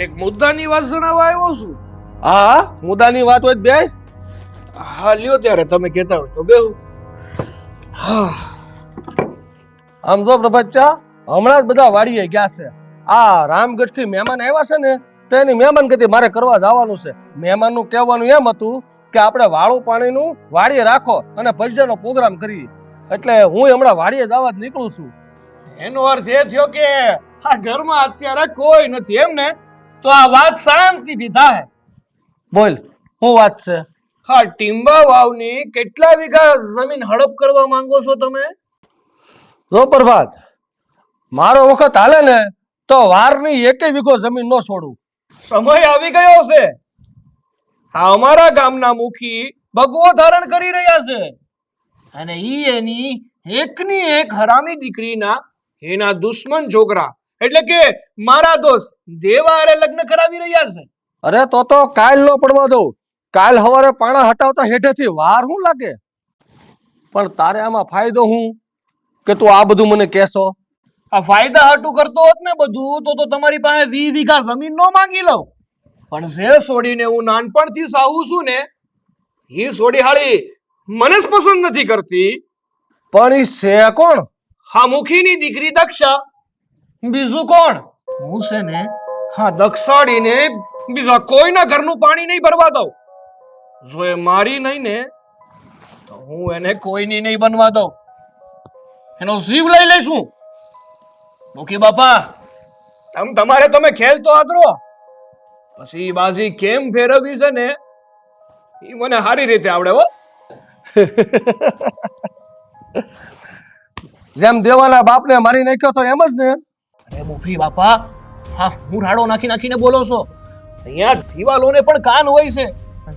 એક મુદ્દાની વાત જણાવવા આવ્યો છું. હા, મુદ્દાની વાત હોય બે. હા લ્યો ત્યારે તમે કહેતા હોય તો બેહો. આમ જો પ્રભચ્ચા, હમણાં જ બધા વાડીએ ગયા છે. આ રામગઢ થી મહેમાન આવ્યા છે ને, તો એની મહેમાન ગતિ મારે કરવા જવાનું છે. મહેમાનનું કહેવાનું એમ હતું કે આપણે વાળું પાણીનું વાડીએ રાખો અને ભજનનો પ્રોગ્રામ કરીએ. એટલે હું હમણાં વાડીએ જવા જ નીકળું છું. એનો અર્થ એ થયો કે આ ઘરમાં અત્યારે કોઈ નથી એમ ને? તો આ વાત શાંતિથી થાય. બોલ, શું વાત છે? હા, ટીંબા વાવની કેટલા વીઘા જમીન હડપ કરવા માંગો છો તમે? જો પ્રભાત, મારો વખત હાલે ને તો વારની 1 વીઘો જમીન ન છોડું. સમય આવી ગયો છે. આ અમારા ગામના મુખી ભગવો ધારણ કરી રહ્યા છે અને ઈ એની એકની એક હરામી દીકરીના એના દુશ્મન છોકરા એટલે કે મારા દોસ્ત દેવા હારે લગ્ન કરાવી રહ્યા છે. અરે તો કાલ ન પડવા દઉં. કાલ સવારે પાણા હટાવતા હેઠેથી વાર શું લાગે? પણ તારે આમાં ફાયદો હું કે તું આ બધું મને કહેશો? આ ફાયદા હાટું કરતો હોત ને બધું તો તમારી પાસે 20 વીઘા જમીન નો માંગી લઉં. પણ જે છોડીને હું નાનપણથી સાહું છું ને, એ છોડી હાળી મને જ પસંદ નથી કરતી. પણ ઈ છે કોણ? હા, મુખીની દીકરી દક્ષા. બીજું કોણ? હું છે ને હા દક્ષાડીને બીજા કોઈના ઘરનું પાણી નહીં ભરવા દઉં. જો એ મારી નહીં ને તો હું એને કોઈની નહીં બનવા દઉં. એનો જીવ લઈ લઈશું. મુખી બાપા, તમારે તમે ખેલ તો આદરો, પછી બાજી કેમ ફેરવવી છે ને એ મને સારી રીતે આવડે હો. જેમ દેવાના બાપને મારી નાખ્યો તો એમ જ ને? અરે મુખી બાપા, હા હું રાડો નાખીને બોલો છો. અહીંયા દિવાલોને પણ કાન હોય છે,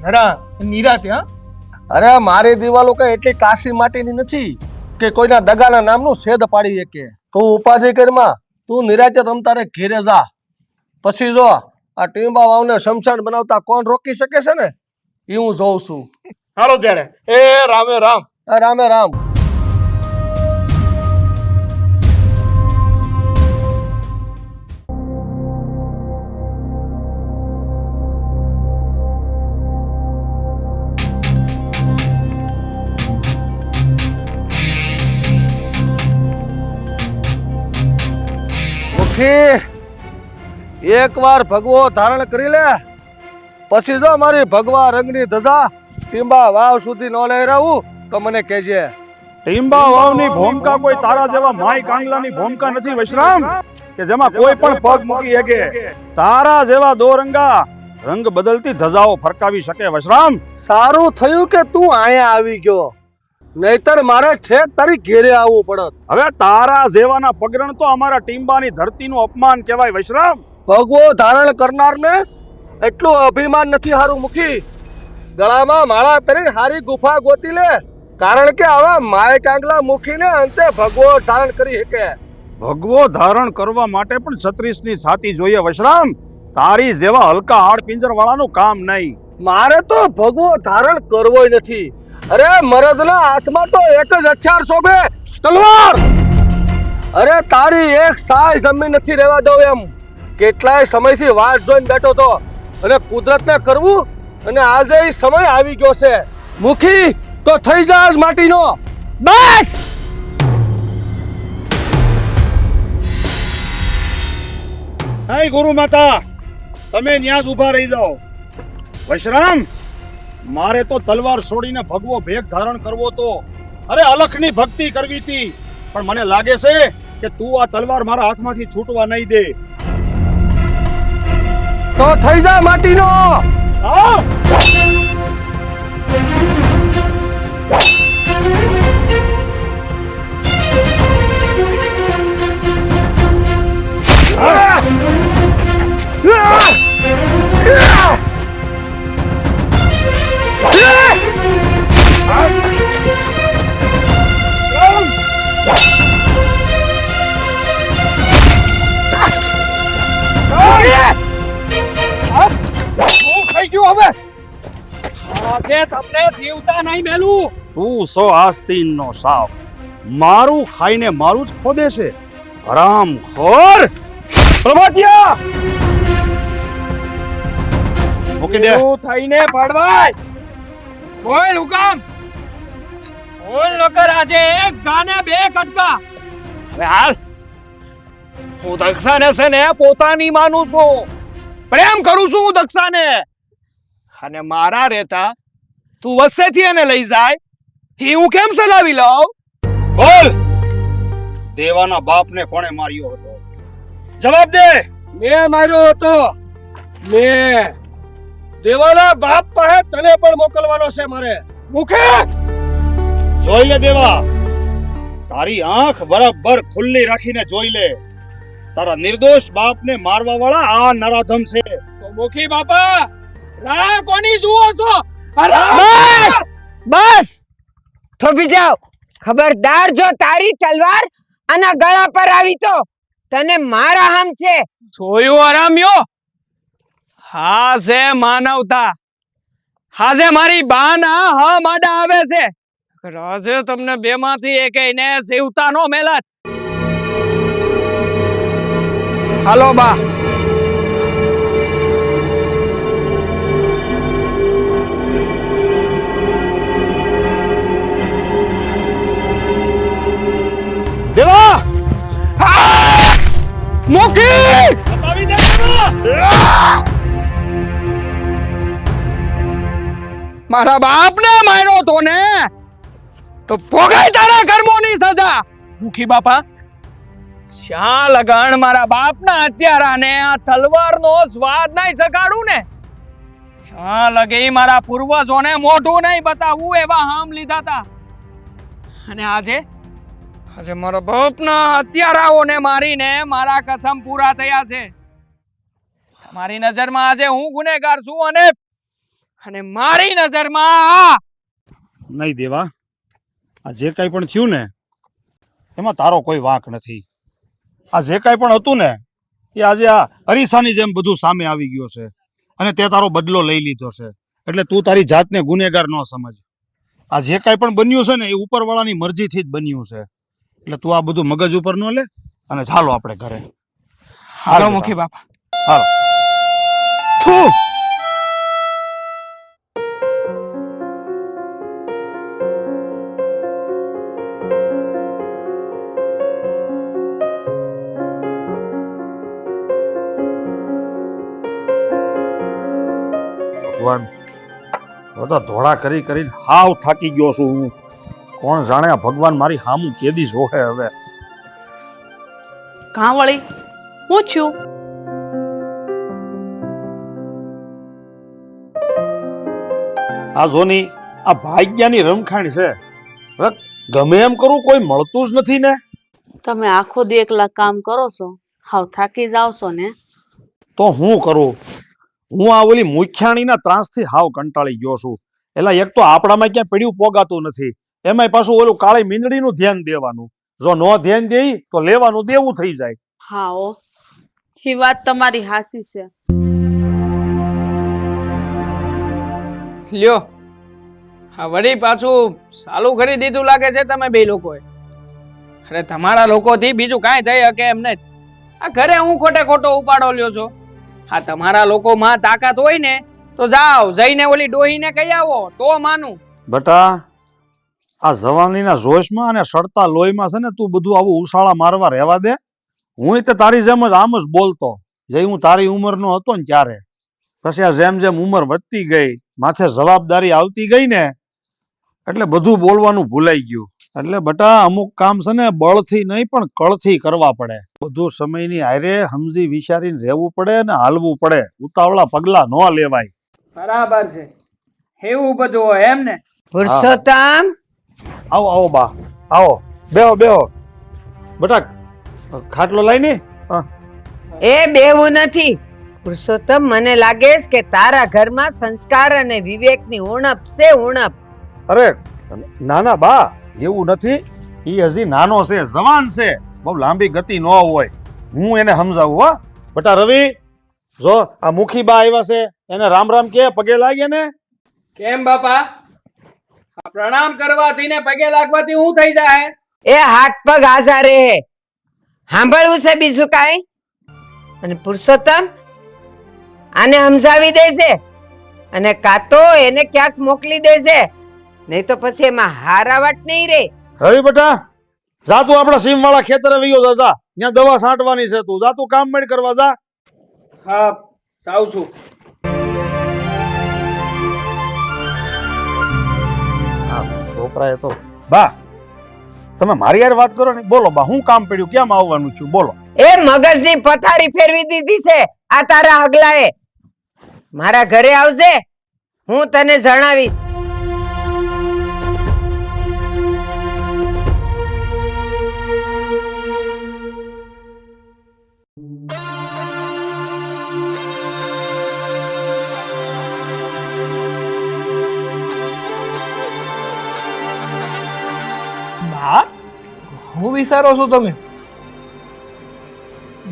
જરા નિરાતે. હા, અરે મારી દિવાલો કઈ એટલી કાશી માટીની નથી કે કોઈના દગાના નામનું છેદ પાડી શકે. તું ઉપાધિ કરમાં, તું નિરાતે તમતારે ઘેરે જા. પછી જો આ ટીંબા વાવને શમશાન બનાવતા કોણ રોકી શકે છે ને એ હું જોઉં છું. હાલો ત્યારે, એ રામે રામ. રામે રામ. એક વાર ભગવો ધારણ કરી લે, પછી જો મારી ભગવા રંગની ધજા ટીંબા વાવ સુધી ન લહેરાવું તો મને કહેજે. ટીંબા વાવની ભૂમિકા કોઈ તારા જેવા માય કાંગલાની ભૂમિકા નથી વૈશ્રામ, કે જેમાં કોઈ પણ પગ મૂકી શકે. તારા જેવા દોરંગા રંગ બદલતી ધજાઓ ફરકાવી શકે વૈશ્રામ. સારું થયું કે તું અહીંયા આવી ગયો, નહીતર મારે ઠેક તારી ઘેરે આવવું પડત. હવે તારા જેવાના પગરણ તો અમારા ટીંબાની ધરતીનું અપમાન કહેવાય વૈશ્રામ. ભગવો ધારણ કરનારને એટલું અભિમાન નથી હારું મુખી. ગળામાં માળા પહેરીને હારી ગુફા ગોતી લે, કારણ કે આવા માય કાંગલા મુખીને અંતે ભગવો ધારણ કરી શકે. ભગવો ધારણ કરવા માટે પણ 36ની છાતી જોઈએ વૈશ્રામ. તારી જેવા હલકા હાડ પિંજર વાળાનું કામ નહીં. મારે તો ભગવો ધારણ કરવો નથી. અરે મરદના હાથમાં તો એક જ હથિયાર શોભે, તલવાર. અરે તારી એક સાય જમીન નથી રહેવા દઉં એમ. કેટલાય સમયથી વાટ જોઈને બેઠો તો, અને કુદરતને કરવું, અને આજે એ સમય આવી ગયો છે. મુખી તો થઈ જાસ માટીનો. બસ હે ગુરુ માતા, તમે ન્યા જ ઊભા રહી જાઓ. વૈશ્રામ, મારે તો તલવાર છોડીને ભગવો ભેગ ધારણ કરવો તો, અરે અલખની ભક્તિ કરવી હતી, પણ મને લાગે છે કે તું આ તલવાર મારા હાથમાંથી છૂટવા નહીં દે. તો થઈ જા માટીનો. આવ! તમને જીવતા નહીં મેલું. તું સો આસ્તીનનો સાપ, મારું ખાઈને મારું જ ખોદે છે, હરામખોર. પ્રભાતિયા મૂકી દે. તું થઈને પડવાય. બોલ હુકમ. બોલ નકર આજે એક ગાને બે કટકા. હવે હાલ. હું દક્ષાને છે ને પોતાની માનું છું, પ્રેમ કરું છું હું દક્ષાને, અને મારા રહેતા તું વસ્સેથી એને લઈ જાય એ હું કેમ સલાવી લઉં? બોલ, દેવાના બાપને કોણે માર્યો હતો? જવાબ દે. મેં માર્યો હતો. મેં દેવાના બાપ પાસે તને પણ મોકલવાનો છે મારે. મુખે જોઈ લે દેવા, તારી આંખ બરાબર ખુલ્લી રાખીને જોઈ લે. તારા નિર્દોષ બાપને મારવા વાળા આ નરાધમ છે. તો મુખી બાપા, રાહ કોની જુઓ છો? બસ બસ થોભી જાઓ. ખબરદાર જો તારી તલવાર આના ગળા પર આવી તો તને મારા હમ છે. જોયું આરામ્યો? હા છે માનવતા. આજે મારી બા ના હ માડા આવે છે. આજે તમને બે માંથી એકેયને જીવતા નો મેલત. હાલો બા. દેવા મુખી બતાવી દે દેવા! મારા બાપને માર્યો તો ને તો ભોગાય તારા કર્મોની સજા. મુખી બાપા, શા લગણ મારા બાપના હત્યારાને આ તલવારનો સ્વાદ નહીં ચખાડું ને, શા લગી મારા પૂર્વજોને મોઢું નહીં બતાવવું એવા હામ લીધા હતા. અને આજે મારા બાપના હત્યારાઓને મારીને મારા કસમ પૂરા થયા છે. તમારી નજરમાં આજે હું ગુનેગાર છું અને મારી નજરમાં નહીં દેવા, આ જે કાંઈ પણ થયું ને એમાં તારો કોઈ વાંક નથી. આ જે કાંઈ પણ હતું ને એ આજે આ અરીસાની જેમ બધું સામે આવી ગયું છે અને તે તારો બદલો લઈ લીધો છે. એટલે તું તારી જાતને ગુનેગાર ન સમજ. આ જે કાંઈ પણ બન્યું છે ને એ ઉપરવાળાની મરજીથી જ બન્યું છે. એટલે તું આ બધું મગજ ઉપર ન લે અને ચાલો આપણે ઘરે. હાલો મુખી બાપા, હાલો. થુ. ભગવાન, બધા ધોળા કરી કરીને હાવ થાકી ગયો છું હું. કોણ જાણે આ ભગવાન મારી હામું કેદી જોહે હવે. કાં વળી હું છું? આ જોની આ ભાગ્યાની રમખાણ છે. હવે ગમે એમ કરું કોઈ મળતું જ નથી ને. તમે આખો દી એકલા કામ કરો છો, હાવ થાકી જાવ છો ને. તો હું કરું? હું આ ઓલી મુખ્યાણીના ત્રાસથી હાવ કંટાળી ગયો છું. એટલે એક તો આપણામાં ક્યાંય પડ્યું પોગાતું નથી, એમાંય પાછું ઓલું કાળી મીંદડીનું ધ્યાન દેવાનું. જો નો ધ્યાન દે તો લેવાનું દેવું થઈ જાય. હા ઓ, એ વાત તમારી હાસી છે. લ્યો, હા વળી પાછું ચાલુ કરી દીધું લાગે છે તમે બે લોકોએ. અરે તમારા લોકોથી બીજું કાંઈ થઈ શકે એમ નહીં. આ ઘરે હું ખોટે ખોટો ઉપાડો લ્યો છો. હા, તમારા લોકોમાં તાકાત હોય ને તો જાઓ, જઈને ઓલી ડોહીને કહી આવો તો માનું. બટા, આ જવાનીના જોશમાં અને સડતા લોહીમાં છે ને તું બધું આવું ઉછાળા મારવા રહેવા દે. હું તો તારી જેમ જ આમ જ બોલતો જે હું તારી ઉંમરનો હતો ને ત્યારે. પછી આ જેમ જેમ ઉંમર વધતી ગઈ, માથે જવાબદારી આવતી ગઈ ને એટલે બધું બોલવાનું ભૂલાઈ ગયું. એટલે બટા, અમુક કામ છે ને બળથી નહીં પણ કળથી કરવા પડે. બધું સમયની હારે સમજી વિચારીને રહેવું પડે ને હાલવું પડે. ઉતાવળા પગલા ન લેવાય. બરાબર છે, એવું બધું હોય એમ ને. પુરુષોત્તમ, આવો આવો બા, આવો, બેહો બેહો. બટા, ખાટલો લઈ ને. એ બેવું નથી. પુરુષોત્તમ, મને લાગે છે કે તારા ઘરમાં સંસ્કાર અને વિવેકની ઉણપ છે, ઉણપ. અરે નાના બા, એવું નથી. એ હજી નાનો છે, જવાન છે, બહુ લાંબી ગતિ ન હોય. હું એને સમજાવું. હો બટા રવિ, જો આ મુખી બા આવ્યા છે, એને રામ રામ કે, પગે લાગે ને. કેમ બાપા, આ પ્રણામ કરવાથી ને પગે લાગવાથી શું થઈ જાય? એ હાથ પગ હાજર રહે, સાંભળવું છે બીજું કાંઈ? અને પુરુષોત્તમ, આને સમજાવી દેજે અને કાં તો એને ક્યાંક મોકલી દેજે, નહીં તો પછી એમાં હારાવટ નહીં રે. રવિ બટા, જા તું આપણા સીમ વાળા ખેતરે વયો જા. ત્યાં દવા છાંટવાની છે. તું જા, તું કામ મેળ કરવા જા. હા, સાવ છું. છોકરાએ તો બા, તમે મારી યાર વાત કરો ને. બોલો બા, હું કામ પડ્યું, કેમ આવવાનું છું, બોલો. એ મગજની પથારી ફેરવી દીધી છે આ તારા હગલાએ. મારા ઘરે આવજે, હું તને જણાવીશ. બા, હું વિચારો છો તમે?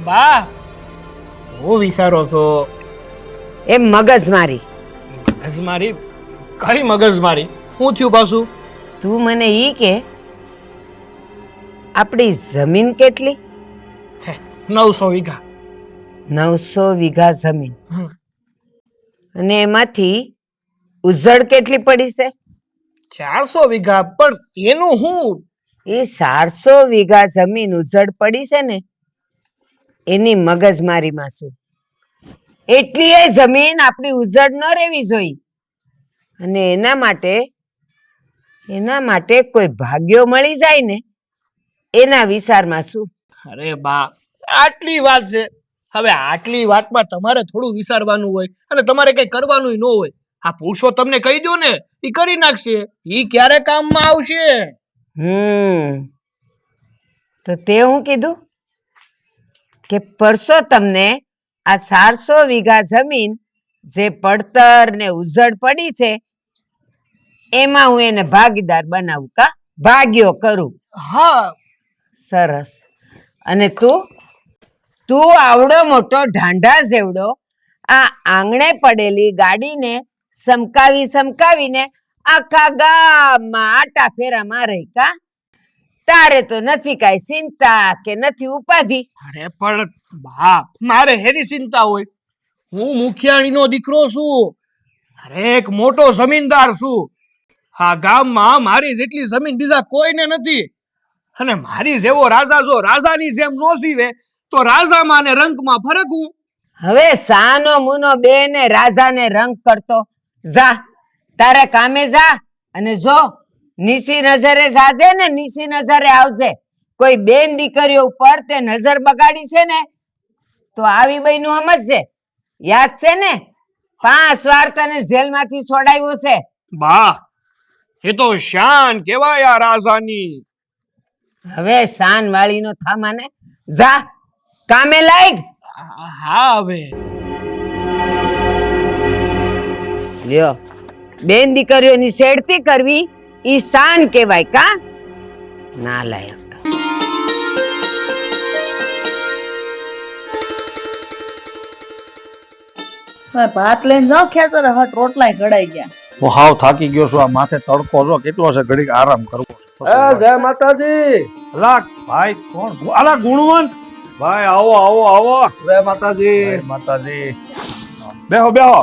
બા, હું વિચારો છો? એ મગજ મારી. હજી મારી કઈ મગજ મારી હું થયું પાછું? તું મને ઈ કે આપણી જમીન કેટલી? 900 વીઘા. 900 વીઘા જમીન. હમ. અને એમાંથી ઉજળ કેટલી પડી છે? 400 વીઘા. પણ એનું હું? એ 400 વીઘા જમીન ઉજળ પડી છે ને એની મગજમારીમાં શું? એટલી એ જમીન આપણી ઉજળ ન રહેવી જોઈએ. અને એના માટે કોઈ ભાગ્યો મળી જાય ને એના વિચારમાં શું? અરે બા, આટલી વાત છે. હવે આટલી વાતમાં તમારે થોડું વિચારવાનું હોય અને તમારે કઈ કરવાનું ન હોય. આ પુરુષો તમને કહી દો ને ઈ કરી નાખશે. ઈ ક્યારે કામમાં આવશે? તો તે હું કીધું કે પરસો તમને આ 400 વીઘા જમીન જે પડતર ને ઉજળ પડી છે એમાં હું એને ભાગીદાર બનાવું, કા ભાગ્યો કરું. હા. સરસ. અને તું આવડો મોટો ઢાંઢા જેવડો આ આંગણે પડેલી ગાડીને સમકાવીને આખા ગામમાં આટા ફેરા મારે, કા? તારે તો નથી કાંઈ ચિંતા કે નથી ઉપાધિ. અરે પણ બા, મારે હેની ચિંતા હોય? હું મુખિયાણીનો દીકરો છું. અરે એક મોટો જમીનદાર છું. આ ગામમાં મારી જેટલી જમીન બીજા કોઈને નથી. અને મારી જેવો રાજા જો રાજાની જેમ નો જીવે તો રાજામાં ને રંકમાં ફરક હું. હવે સાનો મુનો બેને રાજાને રંગ કરતો. જા તારે કામે જા અને જો નીચી નજરે જાજે ને નીચી નજરે આવજે. કોઈ બેન દીકરીઓ ઉપર તે નજર બગાડી છે ને તો આવી બઈનું સમજજે. યાદ છે ને 5 વાર તને જેલમાંથી છોડાવ્યો છે. બા, એ તો શાન કેવાય આ રાજાની. હવે શાન વાળીનો થામા ને જા કામે લાગ. હા હવે લ્યો, બેન દીકરીઓની શેડતી કરવી ઈ શાન કહેવાય, કા? ના લાયક. ભાત લઈને જાઓ ખેતર, હટ રોટલાય ઘડાઈ ગયા. હું હાવ થાકી ગયો છું. આ માથે તડકો જો કેટલો છે, ઘડીક આરામ કરવો છે. જય માતાજી. અલા ભાઈ કોણ? અલા ગુણવંત ભાઈ, આવો આવો આવો. જય માતાજી. જય માતાજી. બેહો બેહો.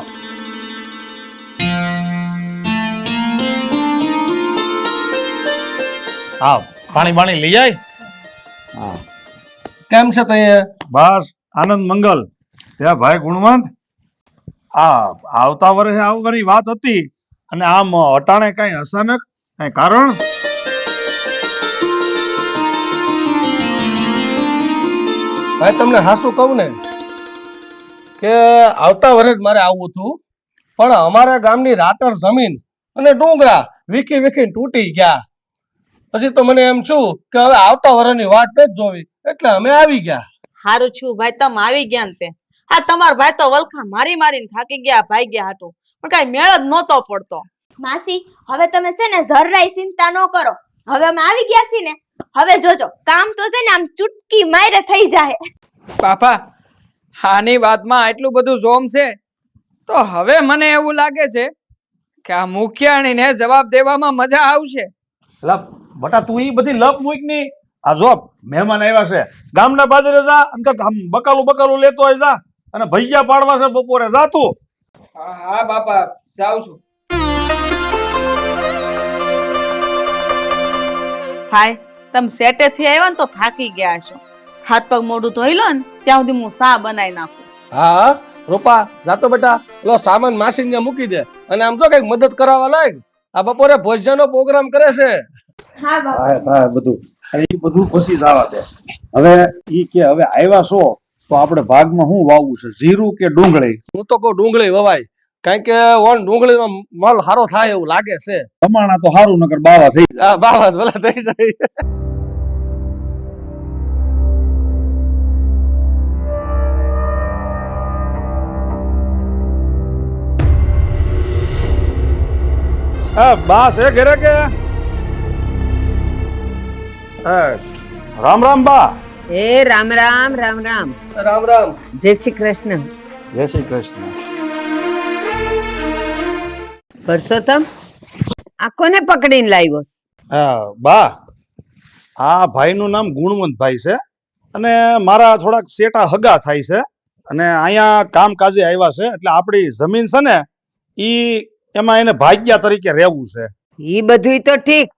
આવ પાણી બાણી લઈ આય. હા કેમ છે તઈ? બસ આનંદ મંગલ. ત્યાં ભાઈ ગુણવંત, આવતા વર્ષે આવવાની વાત હતી અને આમ અટાણે કઈ અચાનક કઈ કારણ? ભાઈ તમને હાસું કહું ને કે આવતા વર્ષે મારે આવવું હતું, પણ અમારા ગામની રાતર જમીન અને ડુંગરા વીખી તૂટી ગયા. પછી તો મને એમ છું કે હવે આવતા વર્ષની વાત નથી જોવી, એટલે અમે આવી ગયા. હારું છું ભાઈ, તમે આવી ગયા ને તે. હા, તમારા ભાઈ તો વલખા મારીને થાકી ગયા, ભાઈ ગયા હાટું, પણ કઈ મેળ જ નહોતો પડતો. માસી, હવે તમે છે ને જરાય ચિંતા ન કરો. હવે અમે આવી ગયા છીએ ને, હવે જોજો કામ તો છે ને આમ ચૂટકી મારે થઈ જાય. પાપા, આની વાતમાં એટલું બધું જોમ છે તો હવે મને એવું લાગે છે કે આ મુખિયાણીને જવાબ દેવામાં મજા આવશે. લપ બટા, તું ઈ બધી લપ મૂક ની. આ જો મહેમાન આવ્યા છે, ગામના બાજરે જા અને બકાલું લેતો હોય જા, અને ભજીયા પાડવા છે બપોરે, જા તું. હા બાપા, જાઉં છું. ભાઈ, તમે સેટેથી આવ્યા ને તો થાકી ગયા છો. હાથ પગ મોઢું ધોઈ લો ને ત્યાં સુધી હું સા બનાવી નાખું. હા રૂપા, જાતો બેટા, પેલો સામાન માસીને મૂકી દે અને આમ જો કઈક મદદ કરાવવા લાગ. આ બપોરે ભોજનનો પ્રોગ્રામ કરે છે. હા બાપા. હા બધું એ બધું પછી જ આવા દે. હવે ઈ કે હવે આવ્યા છો તો આપણે ભાગમાં શું વાવવું છે, જીરું કે ડુંગળી? હું તો કહું ડુંગળી વવાય, કારણ કે ડુંગળીનો માલ સારો થાય એવું લાગે છે. કમાણા તો સારું, નકર બાવા થઈ. હા, બાવા ભલા થઈ જાય. બા છે ઘરે કે? રામ રામ બા. એ રામ રામ રામ રામ. રામ રામ. જય શ્રી કૃષ્ણ. જય શ્રી કૃષ્ણ. પરસોત્તમ આ કોને પકડીને લાવ્યો છે? બા આ ભાઈનું નામ ગુણવંતભાઈ છે અને મારા થોડાક શેટા હગા થાય છે અને અહીંયા કામકાજે આવ્યા છે એટલે આપણી જમીન છે ને એમાં એને ભાગ્યા તરીકે રહેવું છે. ઈ બધુંય તો ઠીક,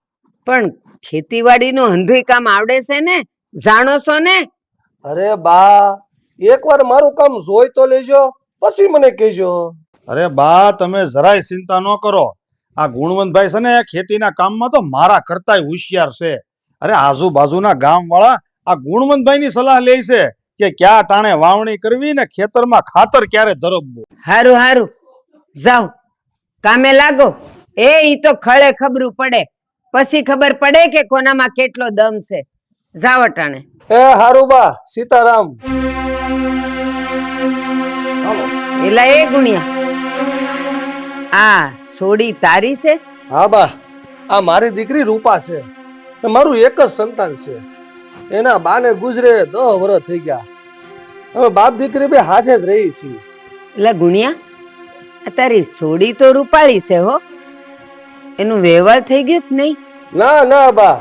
પણ ખેતીવાડીનું હંધુય કામ આવડે છે ને? જાણો છો ને? અરે બા એકવાર મારું કામ જોઈ તો લેજો, પછી મને કહેજો. અરે બા તમે જરાય ચિંતા ન કરો. આ ગુણવંતભાઈ છે ને ખેતીના કામમાં તો મારા કરતાય હોશિયાર છે. અરે આજુબાજુના ગામ વાળા આ ગુણવંતભાઈની સલાહ લે છે કે ક્યાં ટાણે વાવણી કરવી ને ખેતરમાં ખાતર ક્યારે ધરબવું. હારું હારું, જાઓ કામે લાગો. ઈ તો ખળે ખબરું પડે, પછી ખબર પડે કે કોનામાં કેટલો દમ છે. જાઓ અટાણે. એ હારું બા, સીતારામ. એલા એ ગુણિયા, આ સોડી તારી છે? હા બા, આ મારી દીકરી રૂપા છે. એ મારું એક જ સંતાન છે. એના બાને ગુજરે 10 વર્ષ થઈ ગયા. હવે બાપ દીકરી બે હાથે જ રહી છીએ. એલા ગુણિયા, આ તારી સોડી તો રૂપાળી છે હો, એનું વેવાળ થઈ ગયું કે નહીં? ના ના બા,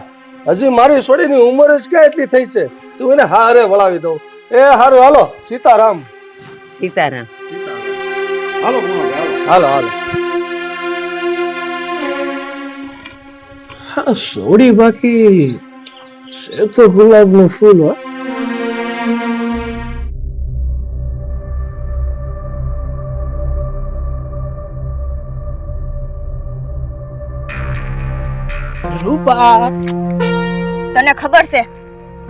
હજી મારી સોડીની ઉંમર જ ક્યાં એટલી થઈ છે, તું એને હારે વળાવી દઉં. એ હારું, હાલો સીતારામ. સીતારામ. હાલો ગુણવંતભાઈ, હાલો હાલો. હા સોડી બાકી છે તો ગુલાબનું ફૂલ હો. રૂપા, તને ખબર છે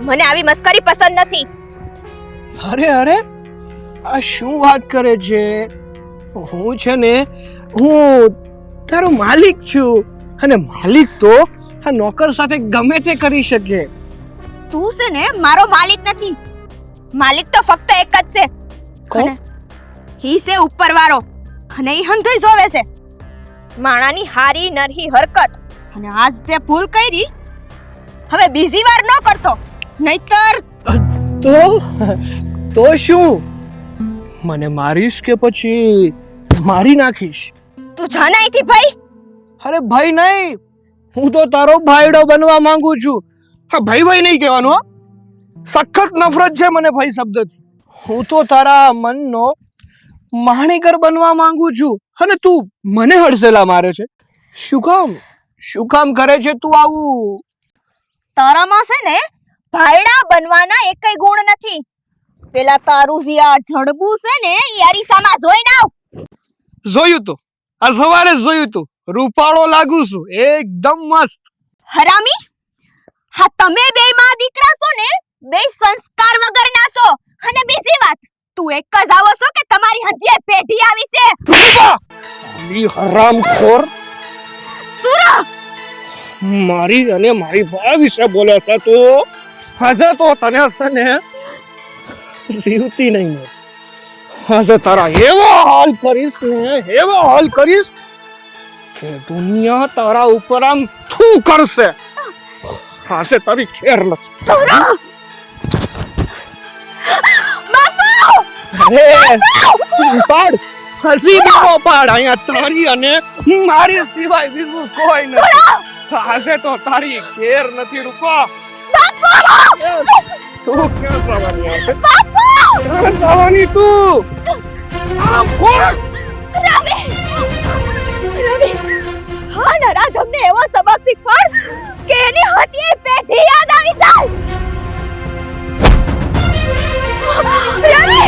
મને આવી મસ્કરી પસંદ નથી. અરે અરે, આ શું વાત કરે છે? હું છે ને, હું તારો માલિક છું, અને માલિક તો આ નોકર સાથે ગમે તે કરી શકે. તું છે ને મારો માલિક નથી. માલિક તો ફક્ત એક જ છે. કોણ? હી છે ઉપરવાળો, અને ઈ હંધુય જોવે છે. માણાની હારી નરહી હરકત અને આજ તે ભૂલ કરી, હવે બીજી વાર ન કરતો, નહીતર તો શું? મને મારીશ કે પછી મારી નાખીશ? તું જણાયથી ભાઈ. અરે ભાઈ નહીં, હું તો તારો ભાઈડો બનવા માંગુ છું. હા ભાઈ ભાઈ નહીં કહેવાનું હો, સખત નફરત છે મને ભાઈ શબ્દથી. હું તો તારા મનનો માણીકર બનવા માંગુ છું, અને તું મને હડસેલા મારે છે. શું કામ કરે છે તું આવું? તારામાં છે ને ભાઈડા બનવાના એકય ગુણ નથી. પેલા તારું જે આ જડબું છે ને ઈ અરીસામાં જોઈને આવ. જોયું તું, આ સવારે જ જોયું તું. રૂપાળો લાગુ છું, એકદમ મસ્ત. હરામી, હા તમે બે માં દીકરા છો ને, બે સંસ્કાર વગરના છો. અને બીજી વાત, તું એક જ આવો છો કે તમારી હદિયે પેઢી આવી છે? ઈ હરામખોર સુરા, મારી અને મારી બા વિશે બોલે છે તું. આજે તો તને છે ને જીવતી નહીં મળે. આજે તારા એવો હાલ કરીશ ને, એવો હાલ કરીશ કે દુનિયા તારા ઉપર આમ થૂ કરશે. આજે તારી ખેર નથી. અરે પાડ, હસી નો પાડ. અહીંયા તારી અને મારી સિવાય બીજું કોઈ નથી. આજે તો તારી ખેર નથી રૂપા. તું ક્યાં જવાની હશે? ક્યાં જવાની તું? આમ કોણ? રવિ, હા નરાધમને એવો સબક શીખવાડ કે એની હદિયે પેઢી યાદ આવી જાય. રવિ,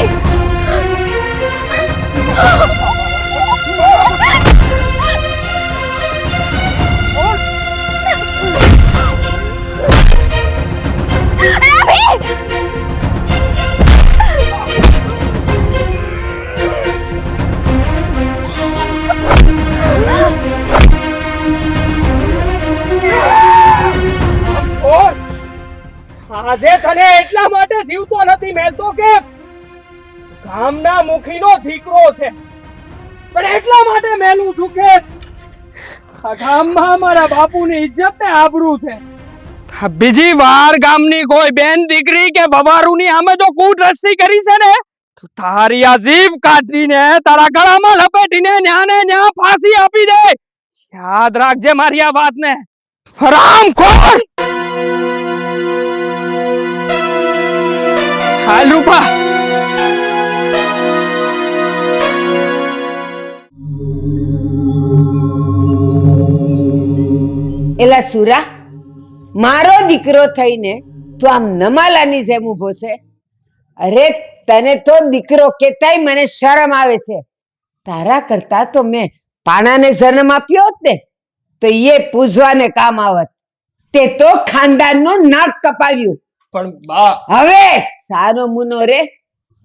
આજે તને એટલા માટે જીવતો નથી મેલતો કે ગામના મુખીનો દીકરો છે, પણ એટલા માટે મેલું છું કે આ ગામમાં મારા બાપુની ઇજ્જત ને આબરૂ છે. બીજી વાર ગામની કોઈ બેન દીકરી કે બબારુની સામે જો કૂટ રસ્તી કરી છે ને તારી આ જીભ કાઢીને તારા ગળામાં લપેટીને ન્યાને ન્યા ફાંસી આપી દે. યાદ રાખજે મારી આ વાતને. હરામખોર! હાલ રૂપા. એલા સુરા, મારો દીકરો થઈને તું આમ નમાલાની જેમ ઊભો છે. અરે તને તો દીકરો કેતાય મને શરમ આવે છે. તારા કરતા તો મેં પાણાને જન્મ આપ્યો હોત ને તો એ પૂજવાને કામ આવત. તે તો ખાનદાનનું નાક કપાવ્યું. પણ બા, હવે સાનો મુનો રે,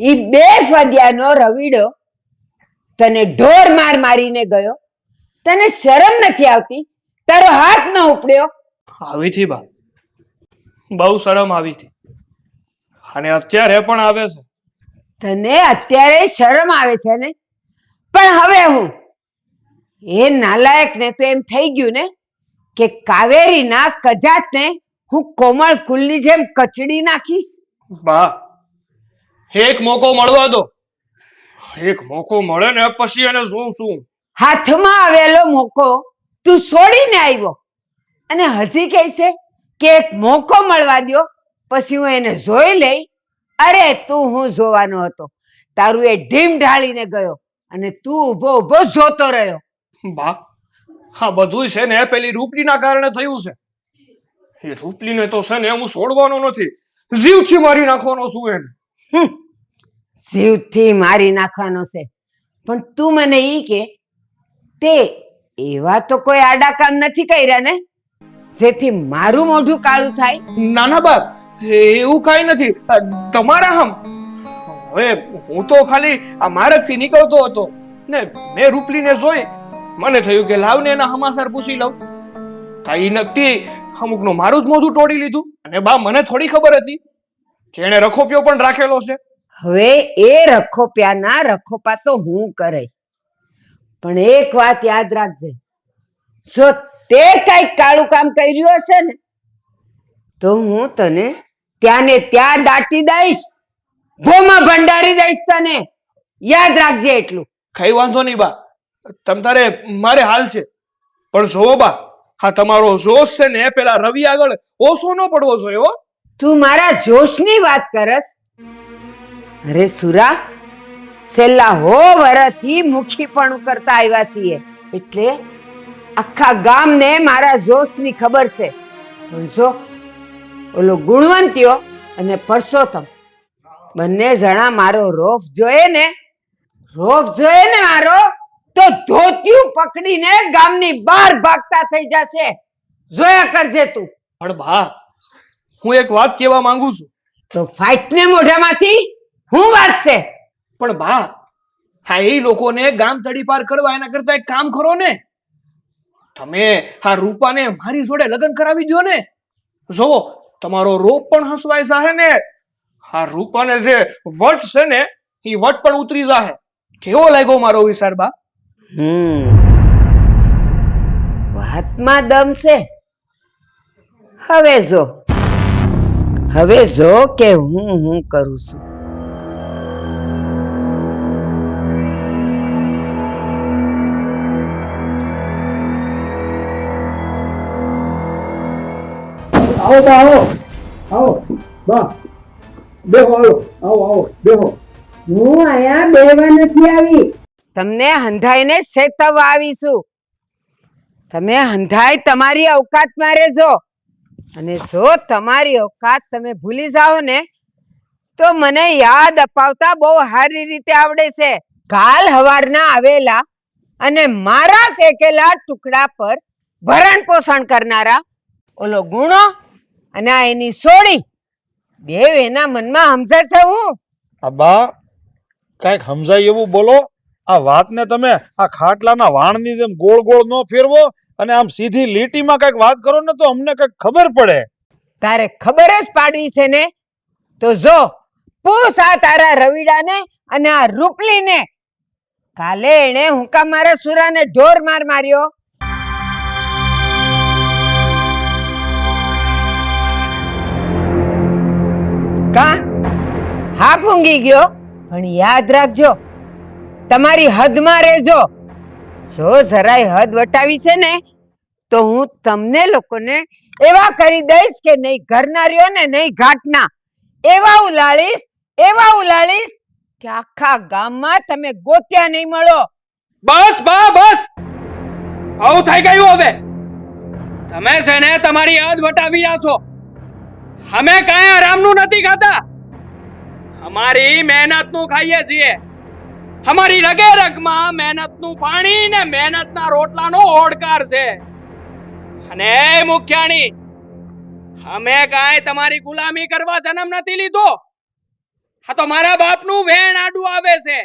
ઈ બે ફદિયાનો રવીડો તને ઢોર માર મારીને ગયો. તને શરમ નથી આવતી? તારો હાથ ન ઉપડ્યો? આવી થી બા, બહુ શરમ આવી થી, અને અત્યારે પણ આવે છે. તને અત્યારે શરમ આવે છે ને? પણ હવે હું એ નાલાયક ને તો એમ થઈ ગયું ને કે કાવેરીના કજાતને હું કોમળ ફૂલની જેમ કચડી નાખીશ. બા, એક મોકો મળવા દો. એક મોકો મળે ને પછી એને શું હાથમાં આવેલો મોકો તું છોડીને આવ્યો અને હજી કહે છે કે એક મોકો મળવા દ્યો પછી હું એને જોઈ લઈ. અરે તું હું જોવાનો હતો? તારું એ ઢીમ ઢાળીને ગયો અને તું ઊભો ઊભો જોતો રહ્યો. બા, હા બધું છે ને પેલી રૂપલીના કારણે થયું છે. એ રૂપલીને તો છે ને હું છોડવાનો નથી, જીવથી મારી નાખવાનો છું એને. જીવથી મારી નાખવાનો છે? પણ તું મને ઈ કે તે એવા તો કોઈ આડા કામ નથી કર્યા ને જેથી મારું મોઢું કાળું થાય? ના ના બા, એવું કાઈ નથી. તમારા હમ હવે હું તો ખાલી આ માર્ગથી નીકળતો હતો ને મેં રૂપલીને જોઈ. મને થયું કે લાવને એના સમાચાર પૂછી લઉં. તાઈ નક્કી અમુકનું મારું જ મોઢું તોડી લીધું. અને બા, મને થોડી ખબર હતી કે એને રખોપિયો પણ રાખેલો છે. હવે એ રખોપ્યાના રખોપા તો હું કરે, પણ એક વાત યાદ રાખજે, જો તે કઈક કાળું કામ કર્યું હશે ને તો હું તને ત્યાં ને ત્યાં દાટી દઈશ, ભોમાં ભંડારી દઈશ તને. યાદ રાખજે એટલું. કઈ વાંધો નહીં બા, તમ તારે મારે હાલ છે. પણ જોવો બા, હા તમારો જોશ છે ને પેલા રવિ આગળ ઓછો ન પડવો જોઈએ હો. તું મારા જોશની વાત કરસ? અરે સુરા, છેલ્લા હો વરસથી મુખીપણું કરતા આવ્યા છીએ એટલે આખા ગામને મારા જોશની ખબર છે. પણ જો ઓલો ગુણવંત્યો અને પરસોત્તમ બંને જણા મારો રોફ જોયે ને મારો તો ધોતિયું પકડીને ગામની બહાર ભાગતા થઈ જશે. જોયા કરજે તું. પણ બા, હું એક વાત કહેવા માંગુ છું. તો ફાઇટ ને મોઢામાંથી હું વાત છે? પણ બા, હા એ લોકોને ગામ તડી પાર કરવા એના કરતા એક કામ કરો ને. તમે આ રૂપાને મારી જોડે લગ્ન કરાવી દો ને. જોવો તમારો રોપ પણ હસવાય જાહે ને આ રૂપાને જે વટ છે ને એ વટ પણ ઉતરી જાહે. કેવો લાગ્યો મારો વિચાર બા? વાતમાં દમ છે. હવે જો કે હું કરું છું. આવો બા, આવો બા, બેહો. આવો બેહો. હું અહીંયા બેહવા નથી આવી, તમને હંધાઈને સેતવવા આવી છું. તમે હંધાઈ તમારી અવકાતમાં રહેજો, અને જો તમારી અવકાત તમે ભૂલી જાઓ ને તો મને યાદ અપાવતા બહુ સારી રીતે આવડે છે. કાલ હવારના આવેલા અને મારા ફેંકેલા ટુકડા પર ભરણ પોષણ કરનારા ઓલો ગુણો અને આ એની સોડી બેવ એના મનમાં સમજે છે. હું બા, કઈક સમજાય એવું બોલો. આ વાતને તમે આ ખાટલાના વાણની જેમ ગોળ ગોળ ન ફેરવો અને આમ સીધી લીટીમાં કઈક વાત કરો ને તો અમને કઈક ખબર પડે. તારે ખબર જ પાડવી છે ને તો જો પૂછ આ તારા રવિડાને અને આ રૂપલીને. કાલે એને હુંકા મારા સુરાને ઢોર માર માર્યો. કા હા ભૂંગી ગયો? પણ યાદ રાખજો, તમારી હદમાં રહેજો. જો જરાય હદ વટાવી છે ને તો હું તમને લોકોને એવા કરી દઈશ કે નહીં ઘરના રહ્યો ને નહીં ઘાટના. એવા ઉલાળીશ કે આખા ગામમાં તમે ગોત્યા નહીં મળો. બસ બા બસ, આવું થઈ ગયું હવે. તમે છે ને તમારી હદ વટાવી રહ્યા છો. અમે કાંઈ આરામનું નથી ખાતા, અમારી મહેનતનું ખાઈએ છીએ. અમારી રગે રગમાં મહેનતનું પાણી ને મહેનતના રોટલાનો ઓડકાર છે. અને એ મુખ્યાણી, અમે કાંઈ તમારી ગુલામી કરવા જન્મ નથી લીધો. આ તો મારા બાપનું વેણ આડું આવે છે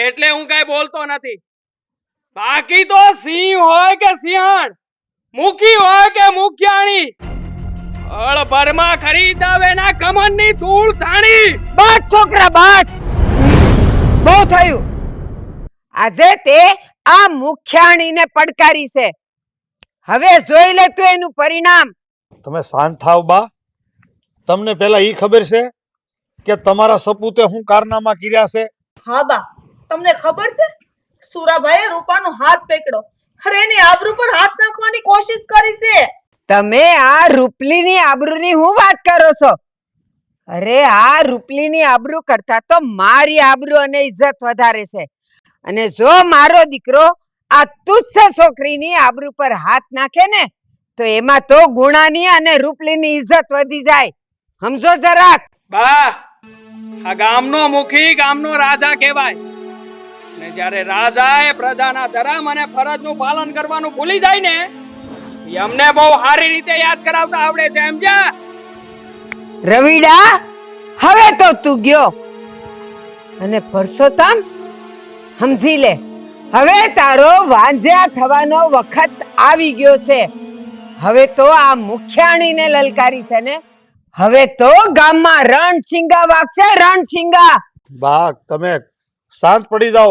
એટલે હું કાંઈ બોલતો નથી. બાકી તો સિંહ હોય કે સિંહણ, મુખી હોય કે મુખ્યાણી, અળભરમાં ખરીદાવે ના કમરની ધૂળ ધાણી. બસ છોકરા બસ, બહુ થયું. આજે તે આ મુખ્યાણીને પડકારી છે, હવે જોઈ લે તું એનું પરિણામ. તમે શાંત થાવ બા. તમને પેલા ઈ ખબર છે કે તમારા સપૂતે હું કારનામા કર્યા છે? હા બા, તમને ખબર છે સુરાભાઈએ રૂપાનો હાથ પકડ્યો, અરે એની આબરૂ પર હાથ નાખવાની કોશિશ કરી છે. તમે આ રૂપલીની આબરૂની હું વાત કરો છો? અરે આ રૂપલીની આબરૂ કરતા તો મારી આબરૂ અને ઇજ્જત વધારે છે. અને જો મારો દીકરો આ તુચ્છ છોકરીની આબરૂ પર હાથ નાખે ને તો એમાં તો ગુણાની અને રૂપલીની ઇજ્જત વધી જાય. સમજો જરાક. બા, આ ગામનો મુખી ગામનો રાજા કહેવાય. ને જ્યારે રાજા એ પ્રજાના ધર્મ અને ફરજનું પાલન કરવાનું ભૂલી જાય ને, એ અમને બહુ સારી રીતે યાદ કરાવતા આવડે છે. સમજ્યા? રવિડા, હવે તો તું ગયો. અને પરસોત્તમ, સમજી લે, હવે તારો વાંજ્યા થવાનો વખત આવી ગયો છે. હવે તો આ મુખ્યાણીને લલકારી છે ને, હવે તો ગામમાં રણછીંગા વાગશે, રણછીંગા. બા તમે શાંત પડી જાઓ.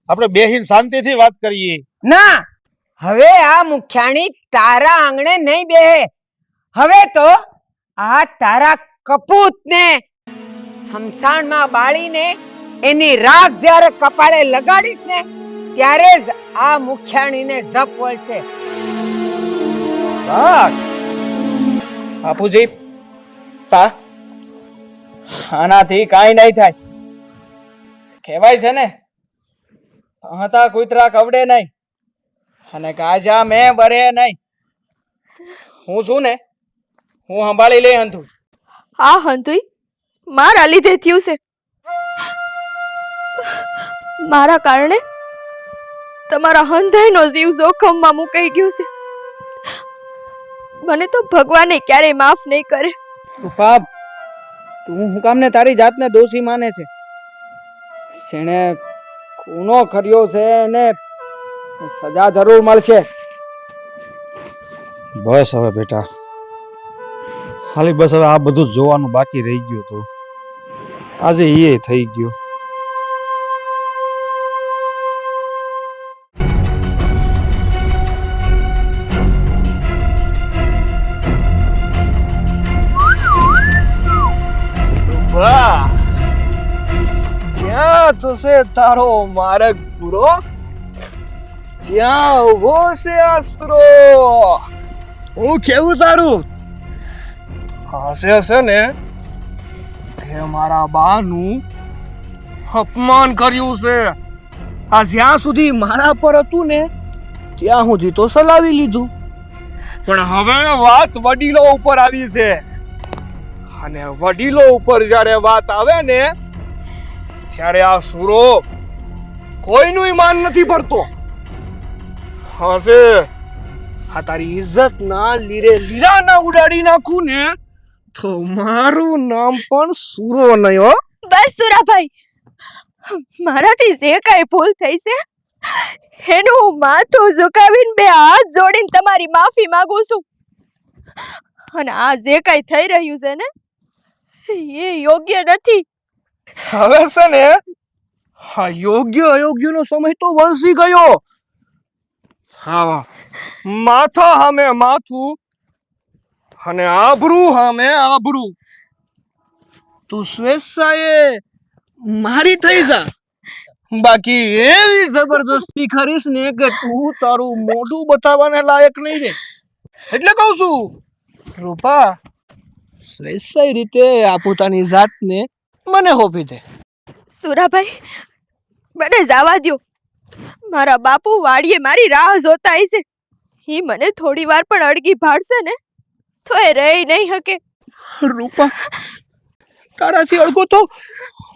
આપણે બેહીન શાંતિથી વાત કરીએ. ના, હવે આ મુખ્યાણી તારા આંગણે નહીં બેહે. હવે તો આ તારા કપૂતને શમશાનમાં બાળીને એની રાખ જ્યારે કપાળે લગાડીશ ને ત્યારે જ આ મુખ્યાણીને જપ વળશે. બાપુજી, આનાથી કાંઈ નહીં થાય. કહેવાય છે ને, હતા કૂતરા કવડે નહીં અને ગાજા મેં બરે નહીં. હું છું ને, હું સંભાળી લઈ હંધું. આ હંતુઈ મારા લીધે થયું છે. મારા કારણે તમારા હંધાઈનો જીવ જોખમમાં મુકાઈ ગયો છે. મને તો ભગવાને ક્યારેય માફ નહીં કરે. પાપ, તું હું કામને તારી જાતને દોષી માને છે? જેણે ખૂનો કર્યો છે એને સજા જરૂર મળશે. બસ હવે બેટા, ખાલી બસ હવે આ બધું જ જોવાનું બાકી રહી ગયું હતું. આજે એ થઈ ગયું. જ્યાં થશે તારો માર્ગ પૂરો, ત્યાં ઉભો છે અસ્ત્રો. હું કેવું તારું? હશે ને તે મારા બાનું અપમાન કર્યું છે. આ જ્યાં સુધી મારા પર હતું ને ત્યાં સુધી તો સલાવી લીધું, પણ હવે વાત વડીલો ઉપર આવી છે. અને વડીલો ઉપર જ્યારે વાત આવે ને ત્યારે આ સુરો કોઈનું માન નથી પડતો. હશે આ તારી ઇજ્જત ના લીરે લીરા ના ઉડાડી નાખું ને તો મારું નામ પણ સુરો નહીં. હો બસ સુરાભાઈ, મારાથી જે કાંઈ ભૂલ થઈ છે એનું હું માથું ઝુકાવીને બે હાથ જોડીને તમારી માફી માંગુ છું. અને આ જે કાંઈ થઈ રહ્યું છે ને એ યોગ્ય નથી. હવે છે ને હા, યોગ્ય અયોગ્ય નો સમય તો વણસી ગયો. હા, માથા સામે માથું અને આબરૂ સામે આબરૂ. તું સ્વેચ્છાએ મારી થઈ જા, બાકી એવી જબરદસ્તી કરીશ ને કે તું તારું મોઢું બતાવવાને લાયક નહીં રે. એટલે કહું છું રૂપા, સહી રીતે આ પોતાની જાતને મને હોપી દે. સુરાભાઈ, મને જવા દ્યો. મારા બાપુ વાડીએ મારી રાહ જોતા હશે. ઈ મને થોડી વાર પણ અડગી ભાડશે ને તો એ રહી નહીં હકે. રૂપા, તારાથી અડગો તો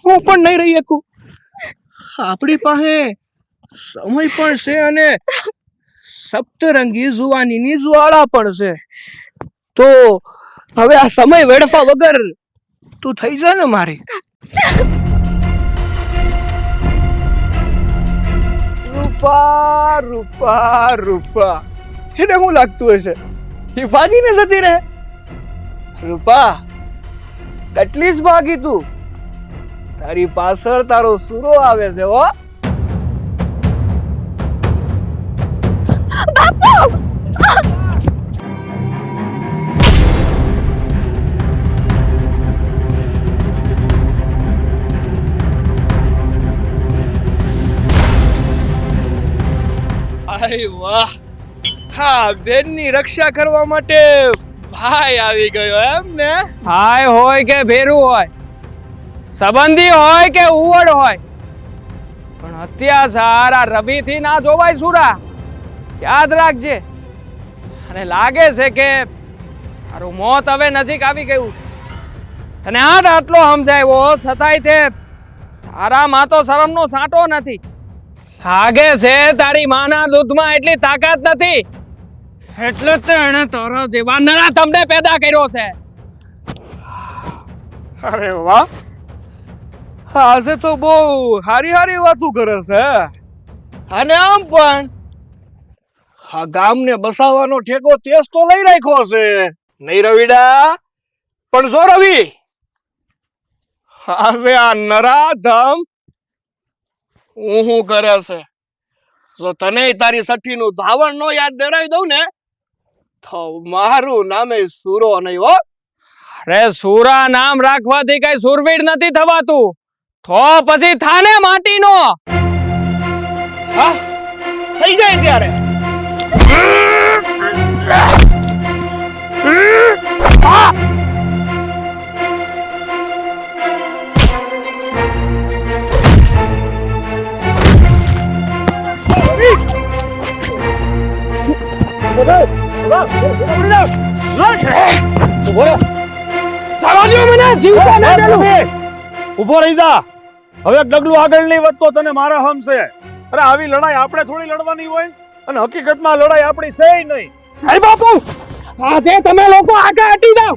હું પણ નહીં રહી શકું. આપણી પાસે સમય પણ છે અને સપ્તરંગી જુવાનીની જ્વાળા પણ છે. તો હવે આ સમય વેડફા વગર તું થઈ જા ને મારી. રૂપા રૂપા રૂપા, એને શું લાગતું હશે એ ભાગીને જતી રહે? રૂપા, કેટલી જ ભાગી તું, તારી પાછળ તારો સૂરો આવે છે હો. અરે વાહ, હા બેનની રક્ષા કરવા માટે ભાઈ આવી ગયો એમ ને? હાય હોય કે ભેરું હોય, સંબંધી હોય કે ઉવડ હોય, પણ અત્યાચાર આ રવિથી ના જોવાય સુરા, યાદ રાખજે. અને લાગે છે કે તારું મોત હવે નજીક આવી ગયું છે. અને આટલો સમજાવ્યો છતાંય તે તારામાં તો શરમનો સાંટો નથી. લાગે છે તારી માના દૂધમાં એટલી તાકાત નથી, એટલે જ એણે તારા જેવા નરા તમને પેદા કર્યો છે. અરે વાહ, આજે તો બહુ હારી હારી વાતો કરે છે. અને આમ પણ આ ગામને બસાવવાનો ઠેકો તેજ તો લઈ રાખ્યો છે નહીં રવિડા? પણ જો રવિ, આજે આ નરાધમ હું કરે છે, જો તને તારી સઠ્ઠીનું ધાવણ નો યાદ દેરાવી દઉં ને તો મારું નામે સૂરો નહીં હો. અરે સુરા નામ રાખવાથી કઈ સુરવીર નથી થવાતું, તો પછી થાને માટીનો. હા, થઈ જાય ત્યારે. ઉભો રહી જા. હવે ડગલું આગળ નહીં વધતો તને મારા હમ છે. અરે આવી લડાઈ આપણે થોડી લડવાની હોય, અને હકીકતમાં લડાઈ આપણી છે નહીં. અરે બાપુ, આજે તમે લોકો આગળ હટી જાઓ.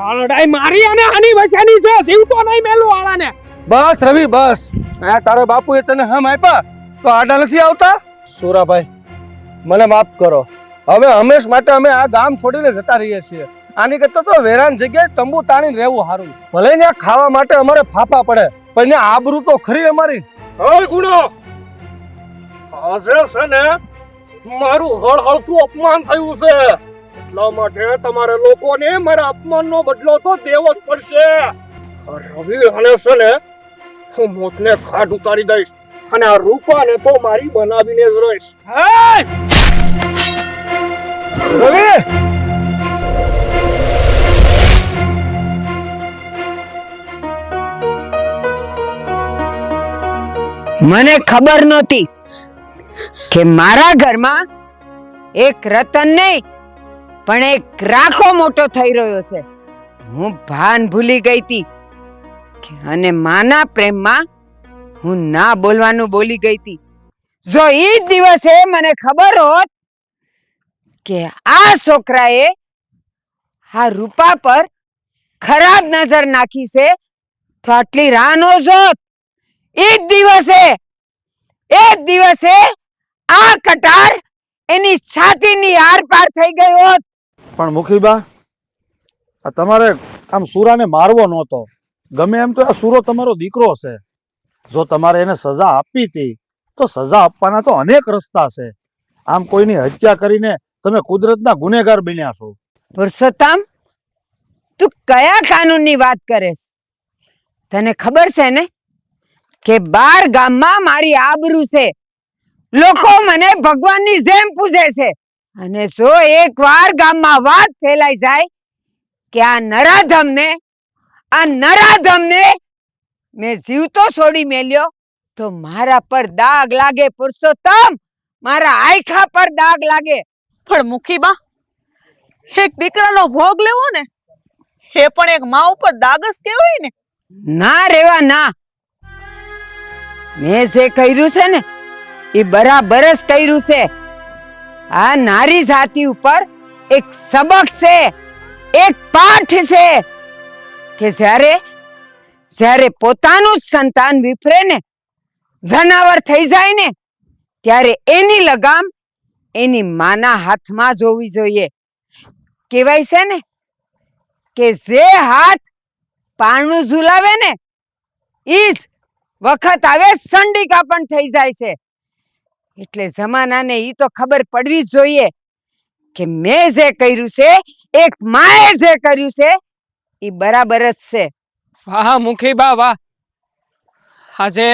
આ લડાઈ મારી અને આની વચ્ચેની છે, જીવતો નહીં મેલું આળાને. બસ રવિ બસ, આ તારો બાપુએ તને હમ આપ્યા તો આડા નથી આવતા? સુરાભાઈ, મને માફ કરો. હવે હંમેશ માટે અમે આ ગામ છોડીને જતા રહીએ છીએ. આની કરતા તો વેરાન જગ્યાએ તંબુ તાણીને રહેવું સારું. ભલે ને ખાવા માટે અમારે ફાફા પડે, પણ આબરૂ તો ખરી અમારી. હળ ગુણો, આજે છે ને મારું હળહળતું અપમાન થયું છે, એટલા માટે તમારે લોકોને મારા અપમાનનો બદલો તો દેવો જ પડશે. રવિ અને છે ને હું મોતને ખાટ ઉતારી દઈશ, અને આ રૂપાને તો મારી બનાવીને જ રહીશ. રવિ, મને ખબર નહોતી કે મારા ઘરમાં એક રતન નહીં પણ એક રાખો મોટો થઈ રહ્યો છે. હું ભાન ભૂલી ગઈ હતી અને માના પ્રેમમાં હું ના બોલવાનું બોલી ગઈ હતી. જો એ દિવસે મને ખબર હોત કે આ છોકરાએ આ રૂપા પર ખરાબ નજર નાખી છે તો આટલી રાહ નો જોત. એ દિવસે આ કટાર એની છાતીની આર પાર થઈ ગઈ હોત. પણ મુખીબા, આ તમારે આમ સુરાને મારવો નહોતો. ગમે એમ તો આ સુરો તમારો દીકરો છે. જો તમારે એને સજા આપી હતી તો સજા આપવાના તો અનેક રસ્તા છે. આમ કોઈની હત્યા કરીને તમે કુદરતના ગુનેગાર બન્યા છો. પુરુષોત્તમ, તું કયા કાનૂનની વાત કરેસ? તને ખબર છે ને કે 12 ગામમાં મારી આબરૂ છે. લોકો મને ભગવાનની જેમ પૂજે છે. અને જો એકવાર ગામમાં વાત ફેલાઈ જાય કે આ નરાધમને મેં જીવતો છોડી મેલ્યો, તો મારા પર દાગ લાગે પુરુષોત્તમ, મારા આયખા પર દાગ લાગે. પણ મુખીબા, એક દીકરાનો ભોગ લેવો ને એ પણ એક મા ઉપર દાગ જ કહેવાય ને. ના રેવા ના. મેં જે કર્યું છે ને એ બરાબર જ કર્યું છે. આ નારી જાતિ ઉપર એક સબક છે, એક પાઠ છે કે જ્યારે પોતાનું જ સંતાન વિફરે ને, જનાવર થઈ જાય ને, ત્યારે એની લગામ એની માના હાથમાં જ હોવી જોઈએ. કહેવાય છે ને કે જે હાથ પારણું ઝુલાવે ને ઈ જ વખત આવે સંડિકા પણ થઈ જાય છે. એટલે જમાનાને ઈ તો ખબર પડવી જ જોઈએ કે મેં જે કર્યું છે, એક માએ જે કર્યું છે ઈ બરાબર જ છે. વાહ મુખીબા વાહ, આજે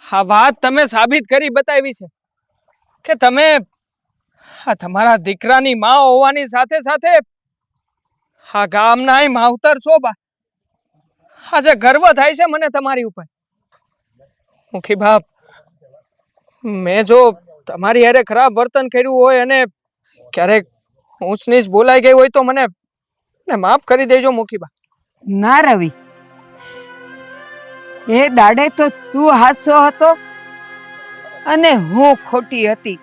આ વાત તમે સાબિત કરી બતાવી છે કે તમે આ તમારા દીકરાની માં હોવાની સાથે સાથે આ ગામના માવતર છો બા. આજે ગર્વ થાય છે મને તમારી ઉપર. મુખીબા, મેં જો તમારી હારે ખરાબ વર્તન કર્યું હોય અને ક્યારેક ઊંચ નીચ બોલાઈ ગઈ હોય તો મને માફ કરી દેજો મુખીબા. ના રવિ, એ દાડે તો તું હાસો હતો અને હું ખોટી હતી.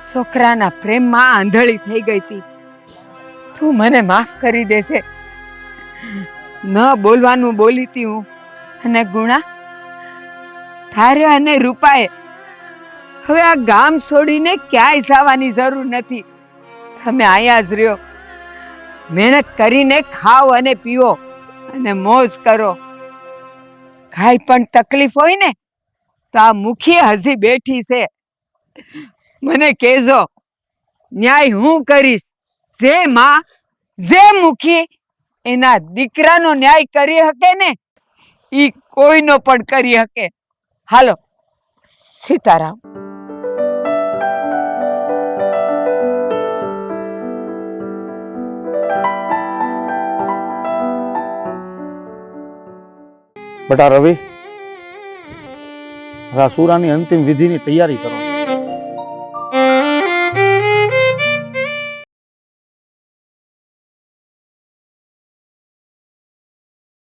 છોકરાના પ્રેમમાં આંધળી થઈ ગઈ હતી. તું મને માફ કરી દેજે. ન બોલવાનું બોલી હતી હું. અને ગુણા, તારે અને રૂપાએ હવે આ ગામ છોડીને ક્યાંય જવાની જરૂર નથી. તમે અહીંયા જ રહ્યો, મહેનત કરીને ખાઓ અને પીઓ અને મોજ કરો. કાંઈ પણ તકલીફ હોય ને તો આ મુખી હજી બેઠી છે, મને કહેજો, ન્યાય હું કરીશ. જે માં, જે મુખી એના દીકરાનો ન્યાય કરી શકે ને ઈ કોઈનો પણ કરી શકે. હાલો, સીતારામ. બેટા રવિ, રાસુરાની અંતિમ વિધિની તૈયારી કરો.